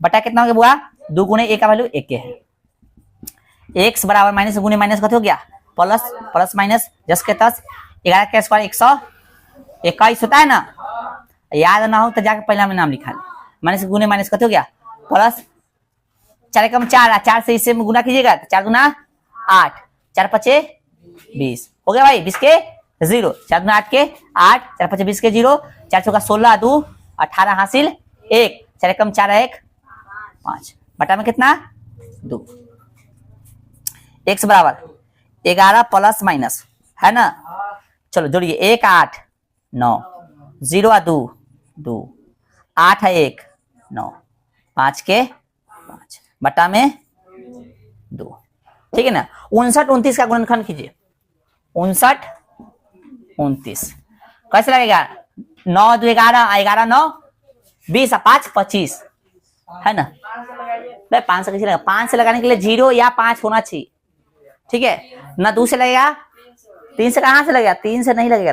A: बटा कितना हो गया बुआ 2 गुणे ए का वैल्यू 1 है, एक्स बराबर माइनस गुणे माइनस कथी हो गया प्लस प्लस माइनस 10 के 10 11 का स्क्वायर 121 होता है ना, याद ना हो तो जाकर पहला में नाम लिखा है, माइनस गुणे माइनस कथी हो गया प्लस 4 कम 4 4 से इससे गुना कीजिएगा तो 4 गुना 8 4 5 20 हो गया भाई 20 के 0, 4 गुना 8 के 8 4 5 20 के 0, 4 चौका 16 2 18 हासिल 1, 4 कम 4 1 5 बटा में कितना 2, एक्स बराबर 11 प्लस माइनस है ना, चलो जोड़िए 1 8 9 0 2 2 8 है 1 9 5 के 5 बटा में 2, ठीक है ना। 59 29 का गुणनखंड कीजिए, 59 29 कैसे लगेगा 9 2 11 11 9 20 5 25 है ना, 5 से कैसे लगेगा, 5 से लगाने के लिए 0 या 5 होना चाहिए, ठीक है ना, 2 से लगेगा 3 से कहां से लगेगा 3 से नहीं लगेगा,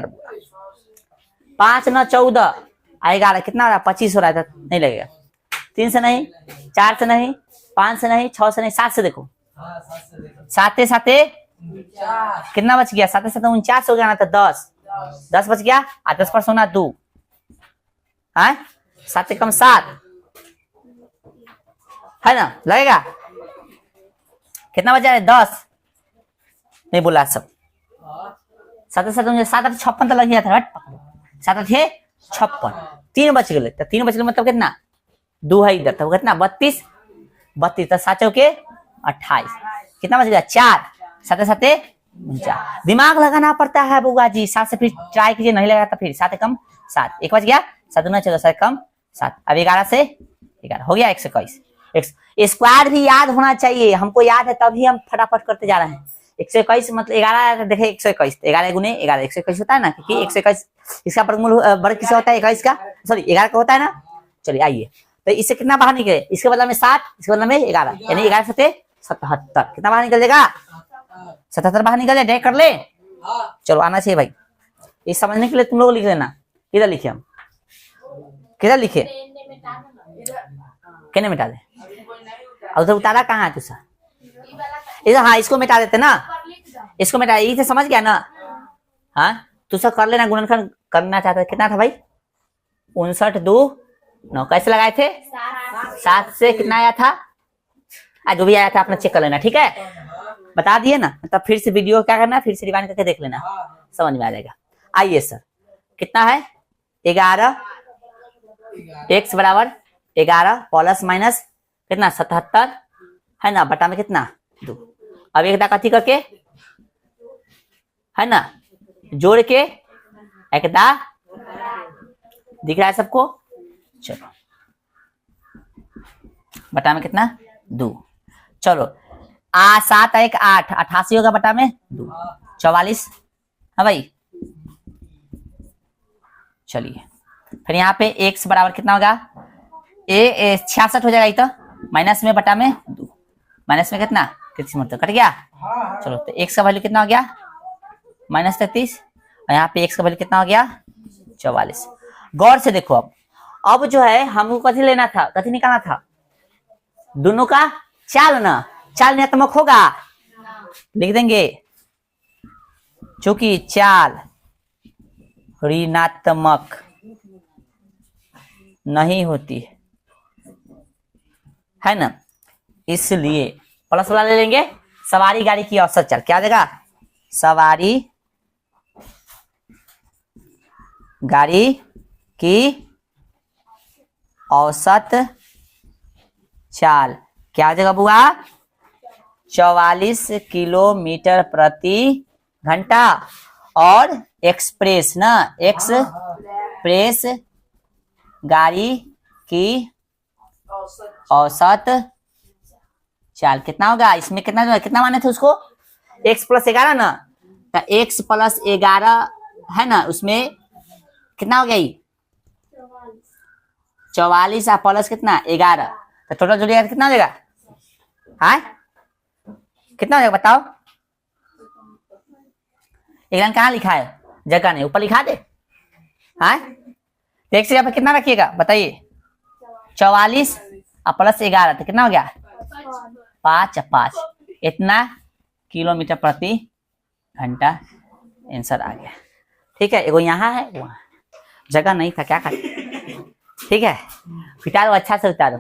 A: 5 न 14 आएगा कितना हो रहा है 25 हो रहा है, नहीं लगेगा, 3 से नहीं 4 से नहीं 5 से नहीं 6 से नहीं 7 से देखो, 7 7 कितना बच गया 7 7 49 हो गया ना, तो 10 बच गया, 10 पर सोना 2 है 7 कम 7 है ना, लगेगा कितना बचा है 10 नहीं बोला सब, 7 7 7 56 तो लग गया था, 7 8 56 3 बच गए, तो 3 बच गए मतलब कितना 2 है इधर, तो कितना 32 32 तो 7 के 28 कितना बच गया 4 7 7 49, दिमाग लगाना पड़ता है बुआ जी, 7 से फिर ट्राई कीजिए, नहीं लगा तो फिर 7 कम 7 1 बच गया 7 दूना 14 7 कम 7, अब 11 से 11 हो गया 121, स्क्वायर भी याद होना चाहिए, हमको याद है तभी हम फटाफट करते जा रहे हैं, 121 मतलब 11 देखे 121 11 गुने 11 121 होता है ना, क्योंकि 121 इसका वर्गमूल वर्ग किसका होता है 21 का, सॉरी 11 का होता है ना। चलिए आइए तो इससे कितना बाहर निकले, इसके बदला में 7 इसके बदला में 11 यानी 11 7 77 कितना बाहर निकल जाएगा 77 बाहर निकल जाए, डायरेक्ट कर ले, चलो आना चाहिए भाई, इस समझने के लिए तुम लोग लिख लेना, किधर लिखे हम किधर लिखे कहने मिटा दे, और उधर उतारा कहाँ है तुझा इधर, हाँ इसको मिटा देते ना, इसको मिटा इसे समझ गया ना, हाँ तू सब कर लेना, गुणनखंड करना चाहता कितना था भाई 59 2 9 कैसे लगाए थे 7 से कितना आया था जो भी आया था अपना चेक कर लेना, ठीक है, बता दिए ना, तब फिर से वीडियो क्या करना, फिर से रिवाइंड करके देख लेना, समझ में आ जाएगा। आइए सर, कितना है 11, x बराबर 11 प्लस माइनस कितना 77 है ना, बटा में कितना 2। अब एक दाग अथी करके है ना, जोड़ के एक दा दिख रहा है सबको, चलो बटा में कितना 2, चलो 7 1 8 88 होगा, बटा में 2 44 है भाई। चलिए फिर यहाँ पे x बराबर कितना होगा, 66 हो जाएगा, ये तो माइनस में बटा में 2, माइनस में कितना 33 मतलब कट गया। चलो तो x का वैल्यू कितना हो गया -33, और यहाँ पे x का वैल्यू कितना हो गया 44। गौर से देखो, अब जो है हमको कथी लेना था, कथी निकालना था, दोनों का चाल ना, चाल ऋणात्मक होगा, लिख देंगे चूंकि चाल ऋणात्मक नहीं होती है ना, इसलिए प्लस वाला ले लेंगे। सवारी गाड़ी की औसत चाल क्या देगा, सवारी गाड़ी की औसत चाल क्या हो जाएगा बुआ, 44 किलोमीटर प्रति घंटा, और एक्सप्रेस ना, एक्सप्रेस गाड़ी की औसत चाल कितना होगा, इसमें कितना कितना माने थे उसको, x प्लस 11 ना, तो x प्लस 11 है ना, उसमें कितना हो गया 44 और प्लस कितना 11, तो टोटल जोड़िएगा कितना हो जाएगा, हाँ कितना हो जाएगा बताओ, एक कहाँ लिखा है, जगह नहीं, ऊपर लिखा दे, हाँ तो एक जगह पे कितना रखिएगा बताइए, 44 और प्लस 11 तो कितना हो गया 5 इतना किलोमीटर प्रति घंटा आंसर आ गया। ठीक है, एगो यहाँ है वहाँ जगह नहीं था, क्या कर, ठीक है उतारो, अच्छा से उतारो।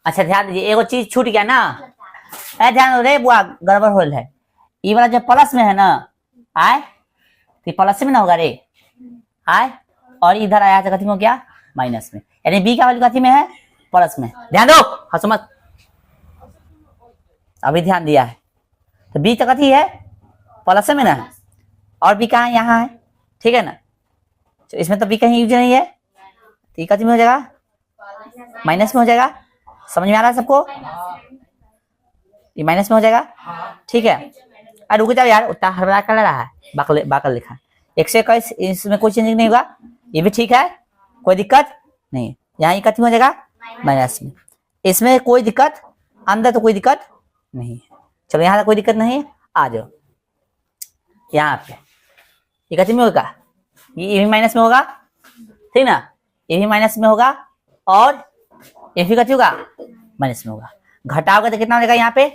A: अच्छा ध्यान दीजिए, एगो चीज छूट गया ना, ध्यान रे बुआ गड़बड़ हो है, ये वाला जो प्लस में है ना, आए तो प्लस में ना होगा रे, आए और इधर आया तो कथी में हो गया माइनस में, यानी बी का वैल्यू कथी में है प्लस में, ध्यान दो हंसो मत, अभी ध्यान दिया है, तो बी तो कथी है प्लस में ना, और बी कहाँ यहाँ है, ठीक है ना, तो इसमें तो बी कहीं यूज नहीं है, तो ये कथी में हो जाएगा माइनस में हो जाएगा, समझ में आ रहा है सबको, ये माइनस में हो जाएगा, ठीक है। अरे रुक जाओ यार, उतना हड़बड़ा कर रहा है, बाकल लिखा 121, इसमें कोई चेंजिंग नहीं होगा, ये भी ठीक है, कोई दिक्कत नहीं, यहाँ ये कथी में हो जाएगा माइनस में, इसमें कोई दिक्कत, अंदर तो कोई दिक्कत नहीं, चलो यहाँ कोई दिक्कत नहीं, आ जाओ यहाँ पे, ये कथी में होगा, ये भी माइनस में होगा, ठीक ना, ये भी माइनस में होगा, और ये भी कथी होगा माइनस में होगा, घटाओगे तो कितना हो जाएगा, यहाँ पे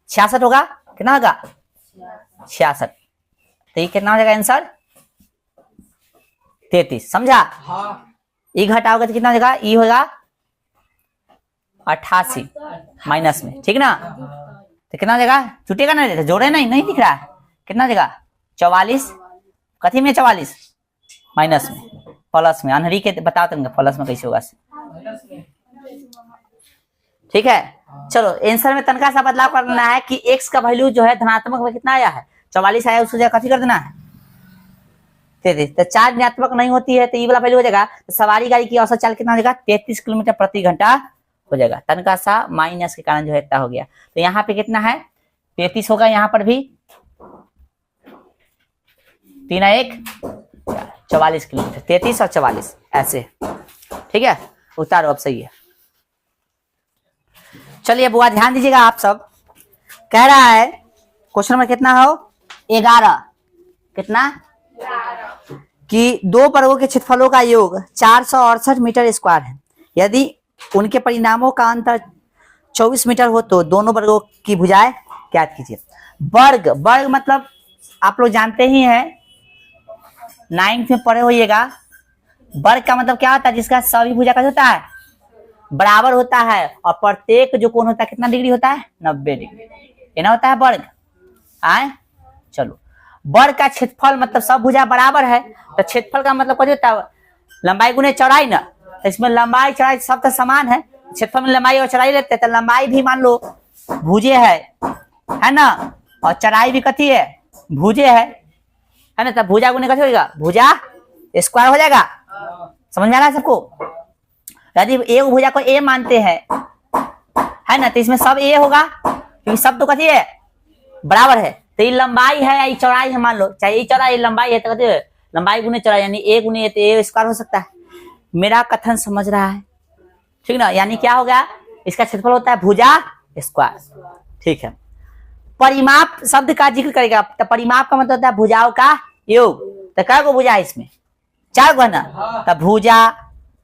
A: 66 होगा, कितना होगा 66, तो ये कितना हो जाएगा आंसर 33, समझा, ये घटाओगे तो कितना हो जाएगा, ये होगा 88 माइनस में, ठीक ना, तो कितना हो जाएगा, छूटेगा ना, जोड़े नहीं दिख रहा है, कितना हो जाएगा 44, कथी में 44 माइनस में, प्लस में, अनहरी के बता देंगे प्लस में कैसे होगा, ठीक है। चलो आंसर में तनका सा बदलाव करना है कि x का वैल्यू जो है धनात्मक में कितना आया है 44 आया, उसको कथी कर देना है 33, तो चार्ज ऋणात्मक नहीं होती है तो ये वाला वैल्यू हो जाएगा, तो सवारी गाड़ी की औसत चाल कितना हो जाएगा 33 किलोमीटर प्रति घंटा हो जाएगा, तनका सा माइनस के कारण जो है इतना हो गया, तो यहाँ पे कितना है 33 होगा, यहाँ पर भी 3 1 44 किलोमीटर, 33 और 44 ऐसे, ठीक है उतारो, अब सही है। चलिए बुआ ध्यान दीजिएगा, आप सब कह रहा है क्वेश्चन नंबर कितना हो 11, कितना कि दो वर्गों के क्षेत्रफलों का योग 468 मीटर स्क्वायर है, यदि उनके परिणामों का अंतर 24 मीटर हो तो दोनों वर्गों की भुजाएं ज्ञात कीजिए। वर्ग मतलब आप लोग जानते ही हैं, 9th में पढ़े होइएगा, वर्ग का मतलब क्या होता है, जिसका सभी भुजा का होता है बराबर होता है और प्रत्येक जो कोण होता है कितना डिग्री होता है 90 डिग्री, ये ना होता है वर्ग। आए चलो, वर्ग का क्षेत्रफल मतलब सब भुजा बराबर है तो क्षेत्रफल का मतलब क्या होता है, लंबाई गुने चौड़ाई ना, तो इसमें लंबाई चौड़ाई सब तो समान है, क्षेत्रफल में लंबाई और चौड़ाई लेते हैं तो लंबाई भी मान लो भुजे है ना, और चौड़ाई भी कथी है भुजे है ना, तब भुजा गुने कथी होगा भुजा स्क्वायर हो जाएगा। समझ में आ रहा है सबको? यदि एक भुजा को ए मानते हैं है ना, तो इसमें सब ए होगा क्योंकि सब तो कथी है बराबर है, तो ये लंबाई है या चौड़ाई है, मान लो चाहे ये चौड़ाई लंबाई है तो कथी है लंबाई गुने चौड़ाई, यानी ए गुने तो ए स्क्वायर हो सकता है। मेरा कथन समझ रहा है ठीक ना, यानी क्या हो गया, इसका क्षेत्रफल होता है भुजा स्क्वायर। ठीक है, परिमाप शब्द का जिक्र करेगा तो परिमाप का मतलब होता है भुजाओं का योग। तो क्या को भुजा है इसमें 4 गो है ना, तो भुजा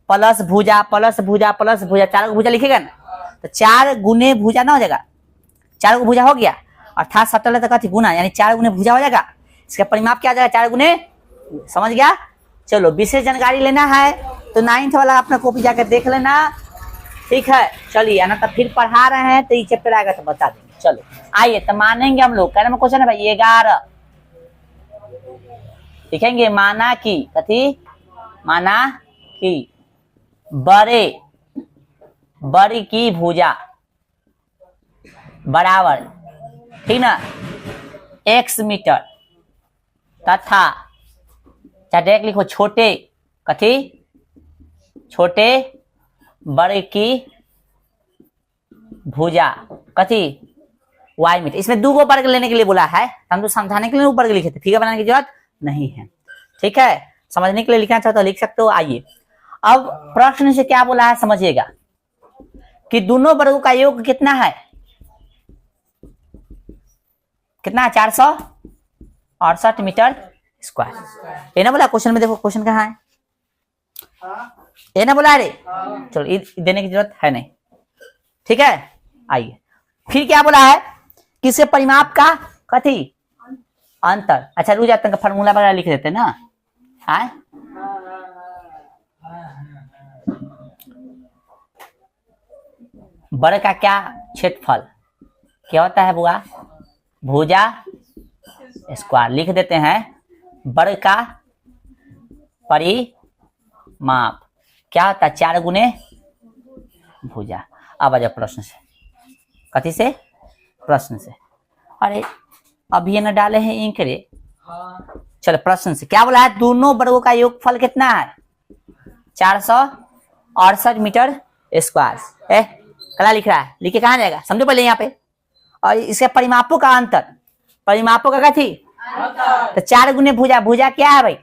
A: प्लस भुजा प्लस भुजा प्लस भुजा 4 गो भुजा लिखेगा ना, तो 4 गुने भुजा ना हो जाएगा, 4 गो भुजा हो गया अर्थात सटल तक गुना, यानी 4 गुने भुजा हो जाएगा। इसका परिमाप क्या आ जाएगा 4 गुने, समझ गया। चलो विशेष जानकारी लेना है तो 9th वाला अपना कॉपी जाकर देख लेना, ठीक है। चलिए ना, तो फिर पढ़ा रहे हैं तो ये चैप्टर आएगा तो बता देंगे। चलो आइए तो मानेंगे हम लोग, कहने में क्वेश्चन है भाई 11 लिखेंगे, माना कि कथी, माना कि बड़ी की भुजा बराबर, ठीक ना, x मीटर तथा चाहे डायरेक्ट लिखो छोटे कथी, छोटे बड़े की भुजा कथी y मीटर। इसमें 2 गो वर्ग लेने के लिए बोला है, हम तो समझाने के लिए वर्ग लिखे थे, फिगर बनाने की जरूरत नहीं है, ठीक है। समझने के लिए लिखना चाहते हो लिख सकते हो। आइए अब प्रश्न से क्या बोला है समझिएगा कि दोनों वर्गों का योग कितना है, कितना है 468 मीटर स्क्वायर। ये ना बोला क्वेश्चन में, देखो क्वेश्चन कहाँ है, ये ना बोला रे, चलो देने की जरूरत है नहीं, ठीक है। आइए फिर क्या बोला है, किसे परिमाप का कथी अंतर। अच्छा रुक जाते हैं, फार्मूला वगैरह लिख देते ना, है वर्ग का क्या क्षेत्रफल क्या होता है बुआ, भुजा स्क्वायर लिख देते हैं, वर्ग का परिमाप क्या होता है 4 गुने भुजा। अब आ जाओ प्रश्न से, कथी से, प्रश्न से। अरे अभी ये न डाले हैं इंक रे, चलो प्रश्न से क्या बोला है, दोनों वर्गों का योगफल कितना है 468 मीटर स्क्वायर। कला लिख रहा है, लिखे कहाँ जाएगा समझो पहले यहाँ पे, और इसके परिमापों का अंतर, परिमापों का कथी, तो 4 गुने भुजा, भुजा क्या है भाई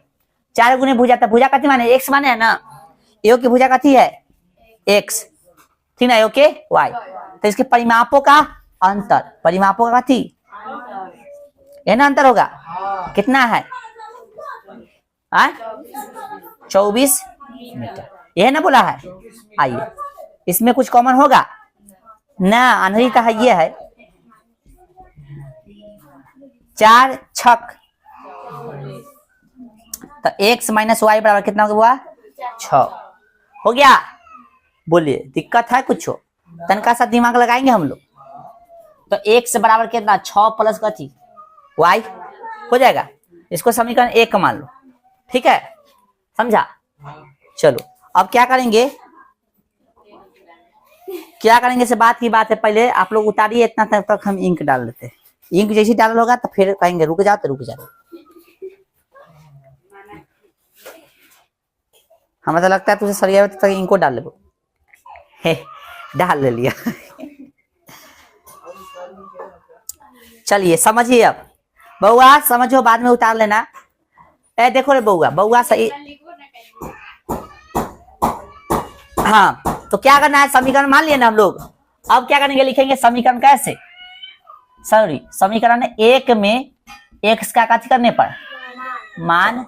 A: 4 गुने भुजा, तो भुजा कथी माने x माने है ना, योग की भुजा कथी है x, ठीक ना, योग के y, तो इसके परिमापों का अंतर, परिमापों का कथी ये ना अंतर होगा, कितना है 24 मीटर, यह ना बोला है। आइए इसमें कुछ कॉमन होगा ना, अनहरी तो है, ये है 4 छक, तो x माइनस वाई बराबर कितना हुआ 6 हो गया। बोलिए दिक्कत है कुछ, तनका सा दिमाग लगाएंगे हम लोग, तो x बराबर कितना 6 प्लस कथी y हो जाएगा, इसको समीकरण 1 मान लो, ठीक है, समझा। चलो अब क्या करेंगे, क्या करेंगे से बात की बात है, पहले आप लोग उतारिए इतना तक हम इंक डाल लेते हैं, इंक जैसे डाल होगा तो फिर कहेंगे रुक जाओ, तो रुक जाओ। हमें तो लगता है तुझे सरिया तक इंको डाल ले, डाल ले लिया। चलिए समझिए, अब बउआ समझो बाद में उतार लेना। ए देखो रे बउआ, बउआ सही, हाँ तो क्या करना है, समीकरण मान लिया ना हम लोग, अब क्या करेंगे लिखेंगे समीकरण कैसे, सॉरी समीकरण 1 में x का कथी करने पर मान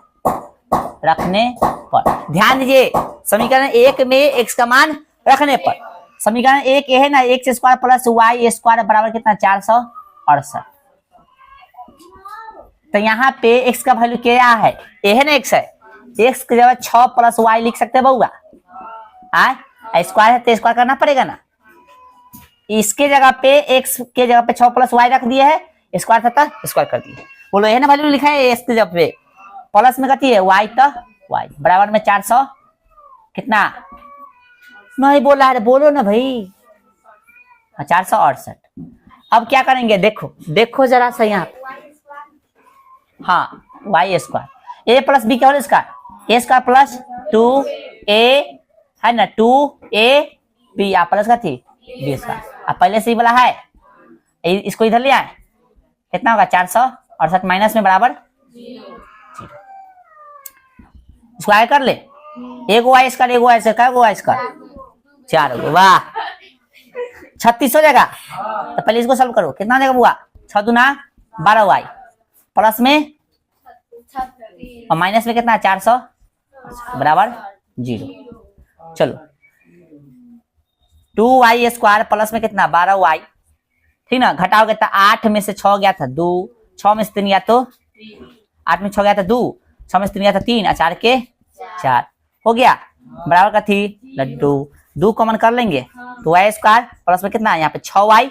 A: रखने पर, ध्यान दीजिए समीकरण 1 में x का मान रखने पर, समीकरण 1 ये है ना x square plus y square बराबर कितना 468, तो यहाँ पे x का वैल्यू क्या है, ये है ना x है, x की जगह 6 प्लस y लिख सकते हैं बउआ, स्क्वायर है तो स्क्वायर करना पड़ेगा ना। इसके जगह पे x के जगह पे 6 प्लस y रख दिया है, स्क्वायर था तो स्क्वायर कर दिया। बोलो ये ना वैल्यू लिखा है x के जगह पे, प्लस में कथी है y तो y बराबर में 400 कितना नहीं बोला है, बोलो ना भाई 468। अब क्या करेंगे देखो, देखो जरा सा यहाँ, हाँ y square a plus B क्या whole square, a square plus 2a है ना 2ab आप प्लस का थी बी स्क्वायर। अब पहले से ही बोला है, इसको इधर ले आए कितना होगा 468 माइनस में बराबर 0। स्क्वायर कर ले, एगो वाई स्क्वायर एगो वाई स्क्वायर वाई स्क्वायर 4 गो, वाह 36 हो जाएगा। तो पहले इसको सॉल्व करो, कितना देगा बुआ 6 दूना 12 वाई प्लस में और माइनस में कितना 400 बराबर 0। चलो 2y स्क्वायर प्लस में कितना 12y, ठीक ना, घटाओगे तो 8 में से 6 गया था 2, 6 में से 3 गया तो 8 में 6 गया था 2, 6 में से 3 गया था 3 और 4 के 4 हो गया बराबर का थी लड्डू। 2 कॉमन कर लेंगे तो y स्क्वायर प्लस में कितना यहाँ पे 6y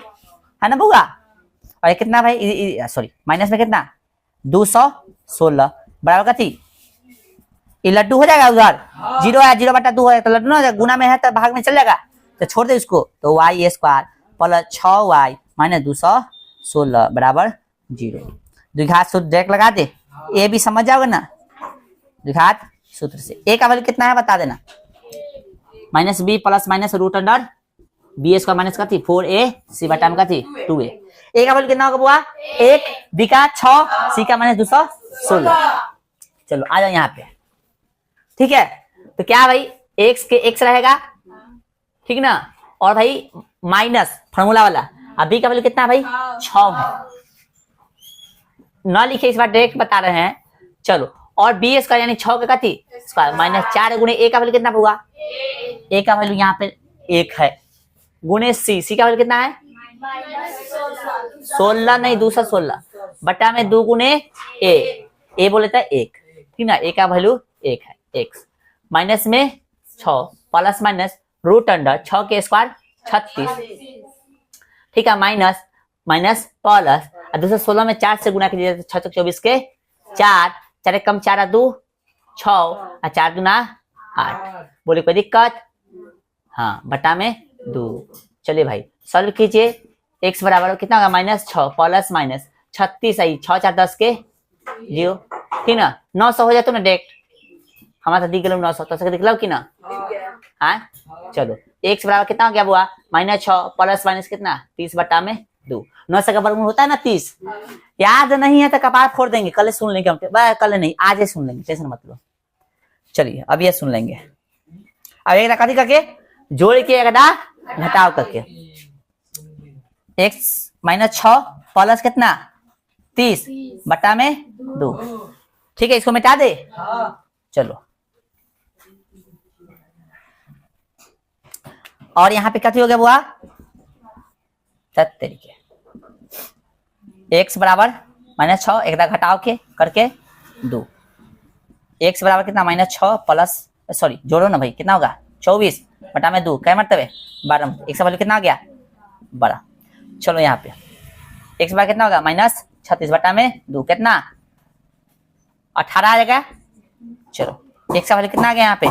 A: है ना बुआ, और ये कितना भाई सॉरी माइनस में कितना 216 बराबर का थी, ये लड्डू हो जाएगा उधर 0 है 0/2 है तो लड्डू ना हो जाएगा, गुना में है तो भाग में चल जाएगा तो छोड़ दे इसको। तो y square plus 6y minus 216 बराबर 0। द्विघात सूत्र डायरेक्ट लगा दे, ए भी समझ जाओगे ना द्विघात सूत्र से। ए का वैल्यू कितना है बता देना, minus b plus minus root under b square minus का थी 4a सी बटा में का थी 2a। ए का वैल्यू कितना होगा बुआ 1, बी का 6, सी का माइनस 216। चलो आ जाओ यहाँ पे, ठीक है। तो क्या भाई x के x रहेगा, ठीक ना, और भाई माइनस फॉर्मूला वाला, अब b का वैल्यू कितना भाई 6 है, ना लिखे इस बार डायरेक्ट बता रहे हैं। चलो और बी स्क्वायर यानी 6 का कथी स्क्वायर माइनस 4 गुणे a का वैल्यू कितना होगा, a का वैल्यू यहाँ पे 1 है गुणे c का वैल्यू कितना है 16 नहीं 216 बटा में 2 गुणे a बोले था 1, ठीक ना, a का वैल्यू 1 है x माइनस में 6 प्लस माइनस रूट अंडर 6 के स्क्वायर 36, ठीक है, माइनस माइनस प्लस 216 में 4 से गुना कीजिए 6 तक 24 के 4 4 कम 4 2 6 और 4 गुना 8, बोले कोई दिक्कत, हाँ बटा में 2। चलिए भाई सॉल्व कीजिए, x बराबर कितना होगा माइनस 6 प्लस माइनस 36 आई 6 4 10 के 0, ठीक ना, 900 हो जाए तो ना डायरेक्ट हमारा दिख गया 900 तो दिख लो कि ना, हाँ चलो x बराबर कितना हो गया बुआ माइनस 6 प्लस माइनस कितना 30 बटा में 2, 900 का वर्गमूल होता है ना 30, याद नहीं है तो कपार फोड़ देंगे, कल सुन लेंगे हम, कल नहीं आज ही सुन लेंगे, टेंशन मत लो। चलिए अब ये सुन लेंगे, अब एक कथी करके जोड़ के एक घटाव करके x माइनस 6 प्लस कितना 30 बटा में 2, ठीक है, इसको मिटा दे। चलो और यहाँ पे कथी हो गया बुआ तरीके x बराबर माइनस 6 एक घटाव के करके 2, x बराबर कितना माइनस 6 प्लस सॉरी जोड़ो ना भाई कितना होगा 24 बटा में 2 क्या मतलब है 12, x का वैल्यू कितना हो गया 12। चलो यहाँ पे x बराबर कितना होगा माइनस 36 बटा में 2 कितना 18 आ जाएगा। चलो x का वैल्यू कितना आ गया यहाँ पे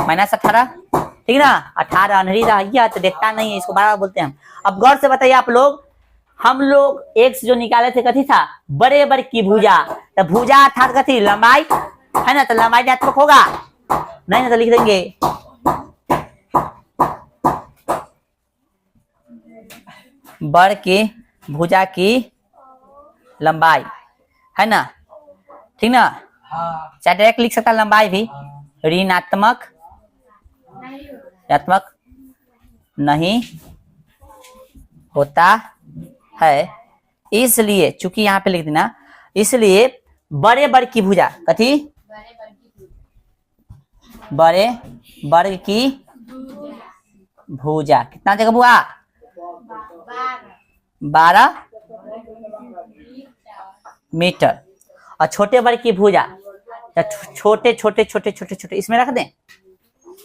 A: माइनस 18, ठीक ना, 18 अनहरी रहा तो देखता नहीं है, इसको बार बार बोलते हैं हम। अब गौर से बताइए आप लोग, हम लोग x जो निकाले थे कथी था बड़े बड़े की भुजा, तो भुजा अर्थात कथी लंबाई है ना, तो लंबाई ऋणात्मक होगा नहीं ना, तो लिख देंगे बड़ की भुजा की लंबाई है ना, ठीक ना, चाहे डायरेक्ट लिख सकता लंबाई भी ऋणात्मक नहीं होता है, इसलिए चूंकि यहाँ पे लिख देना, इसलिए बड़े वर्ग की भुजा कथी बड़े वर्ग की भुजा कितना देगा बुआ 12 मीटर, और छोटे वर्ग की भुजा छोटे छोटे छोटे छोटे छोटे इसमें रख दें,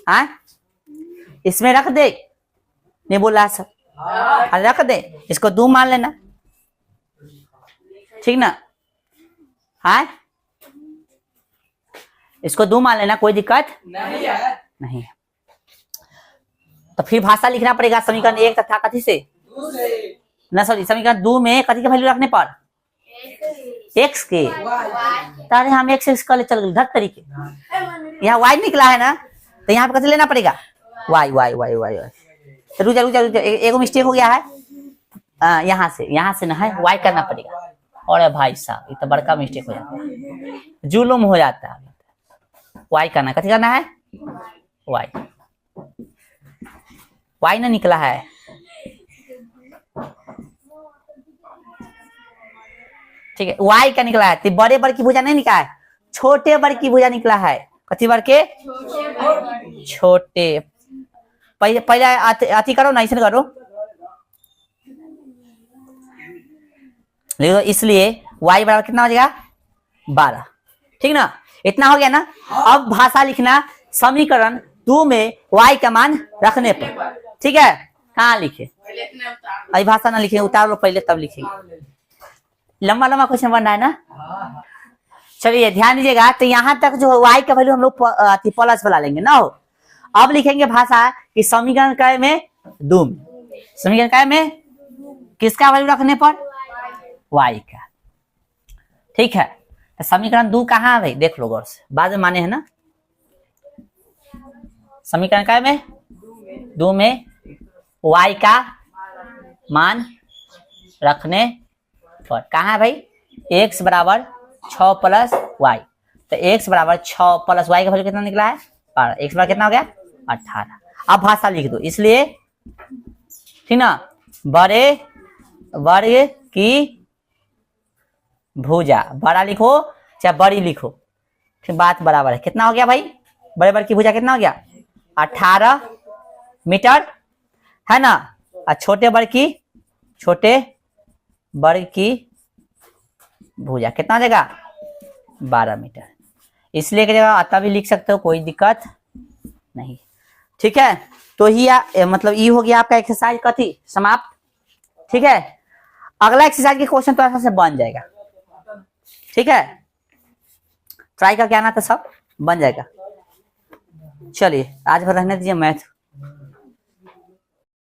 A: हाँ इसमें रख दे, नहीं बोला सर, रख दे, इसको 2 मान लेना, ठीक ना। हाँ, इसको 2 मान लेना, कोई दिक्कत नहीं है। तो फिर भाषा लिखना पड़ेगा समीकरण 1 तथा कथी से ना, सॉरी समीकरण 2 में कथी का वैल्यू रखने पर x के, तारे हम x कर ले चल गए धर तरीके, यहाँ y निकला है ना, तो यहाँ पे कथी लेना पड़ेगा y y y y y। तो रुक जा एगो मिस्टेक हो गया है, यहाँ से ना है y करना पड़ेगा। और भाई साहब ये तो बड़का मिस्टेक हो जाता है, जुलुम हो जाता है। y करना, कथी करना है y ना निकला है, ठीक है, y का निकला है। तो बड़े बर की भुजा नहीं निकला है, छोटे बर की भुजा निकला है। कथी बर के छोटे। पहले अति करो ना, ऐसे करो, लिखो। इसलिए y बराबर कितना हो जाएगा 12, ठीक ना। इतना हो गया ना। अब भाषा लिखना समीकरण 2 में y का मान रखने पर, ठीक है। कहाँ लिखे, अभी भाषा ना लिखे, उतार लो पहले तब लिखेंगे। लंबा लंबा क्वेश्चन बनना है ना। चलिए ध्यान दीजिएगा। तो यहाँ तक जो y का वैल्यू हम लोग प्लस वाला लेंगे ना हो। अब लिखेंगे भाषा कि समीकरण काय में 2 में, समीकरण काय में किसका वैल्यू रखने पर y का, ठीक है। तो समीकरण 2 कहाँ है भाई, देख लो गौर से, बाद में माने है ना। समीकरण काय में 2 में y का मान रखने पर कहाँ है भाई, x बराबर 6 प्लस y। तो x बराबर 6 प्लस y का वैल्यू कितना निकला है 12, x बराबर कितना हो गया 18। अब भाषा लिख दो, इसलिए ठीक ना, बड़े वर्ग की भुजा, बड़ा लिखो चाहे बड़ी लिखो, फिर बात बराबर है। कितना हो गया भाई, बड़े वर्ग की भुजा कितना हो गया 18 मीटर है ना। और छोटे वर्ग की भुजा कितना हो जाएगा 12 मीटर। इसलिए की जगह आता भी लिख सकते हो, कोई दिक्कत नहीं, ठीक है। तो ही मतलब ये हो गया आपका एक्सरसाइज कथी समाप्त, ठीक है। अगला एक्सरसाइज के क्वेश्चन तो से बन जाएगा, ठीक है। ट्राई करके आना तो सब बन जाएगा। चलिए आज भर रहने दीजिए मैथ।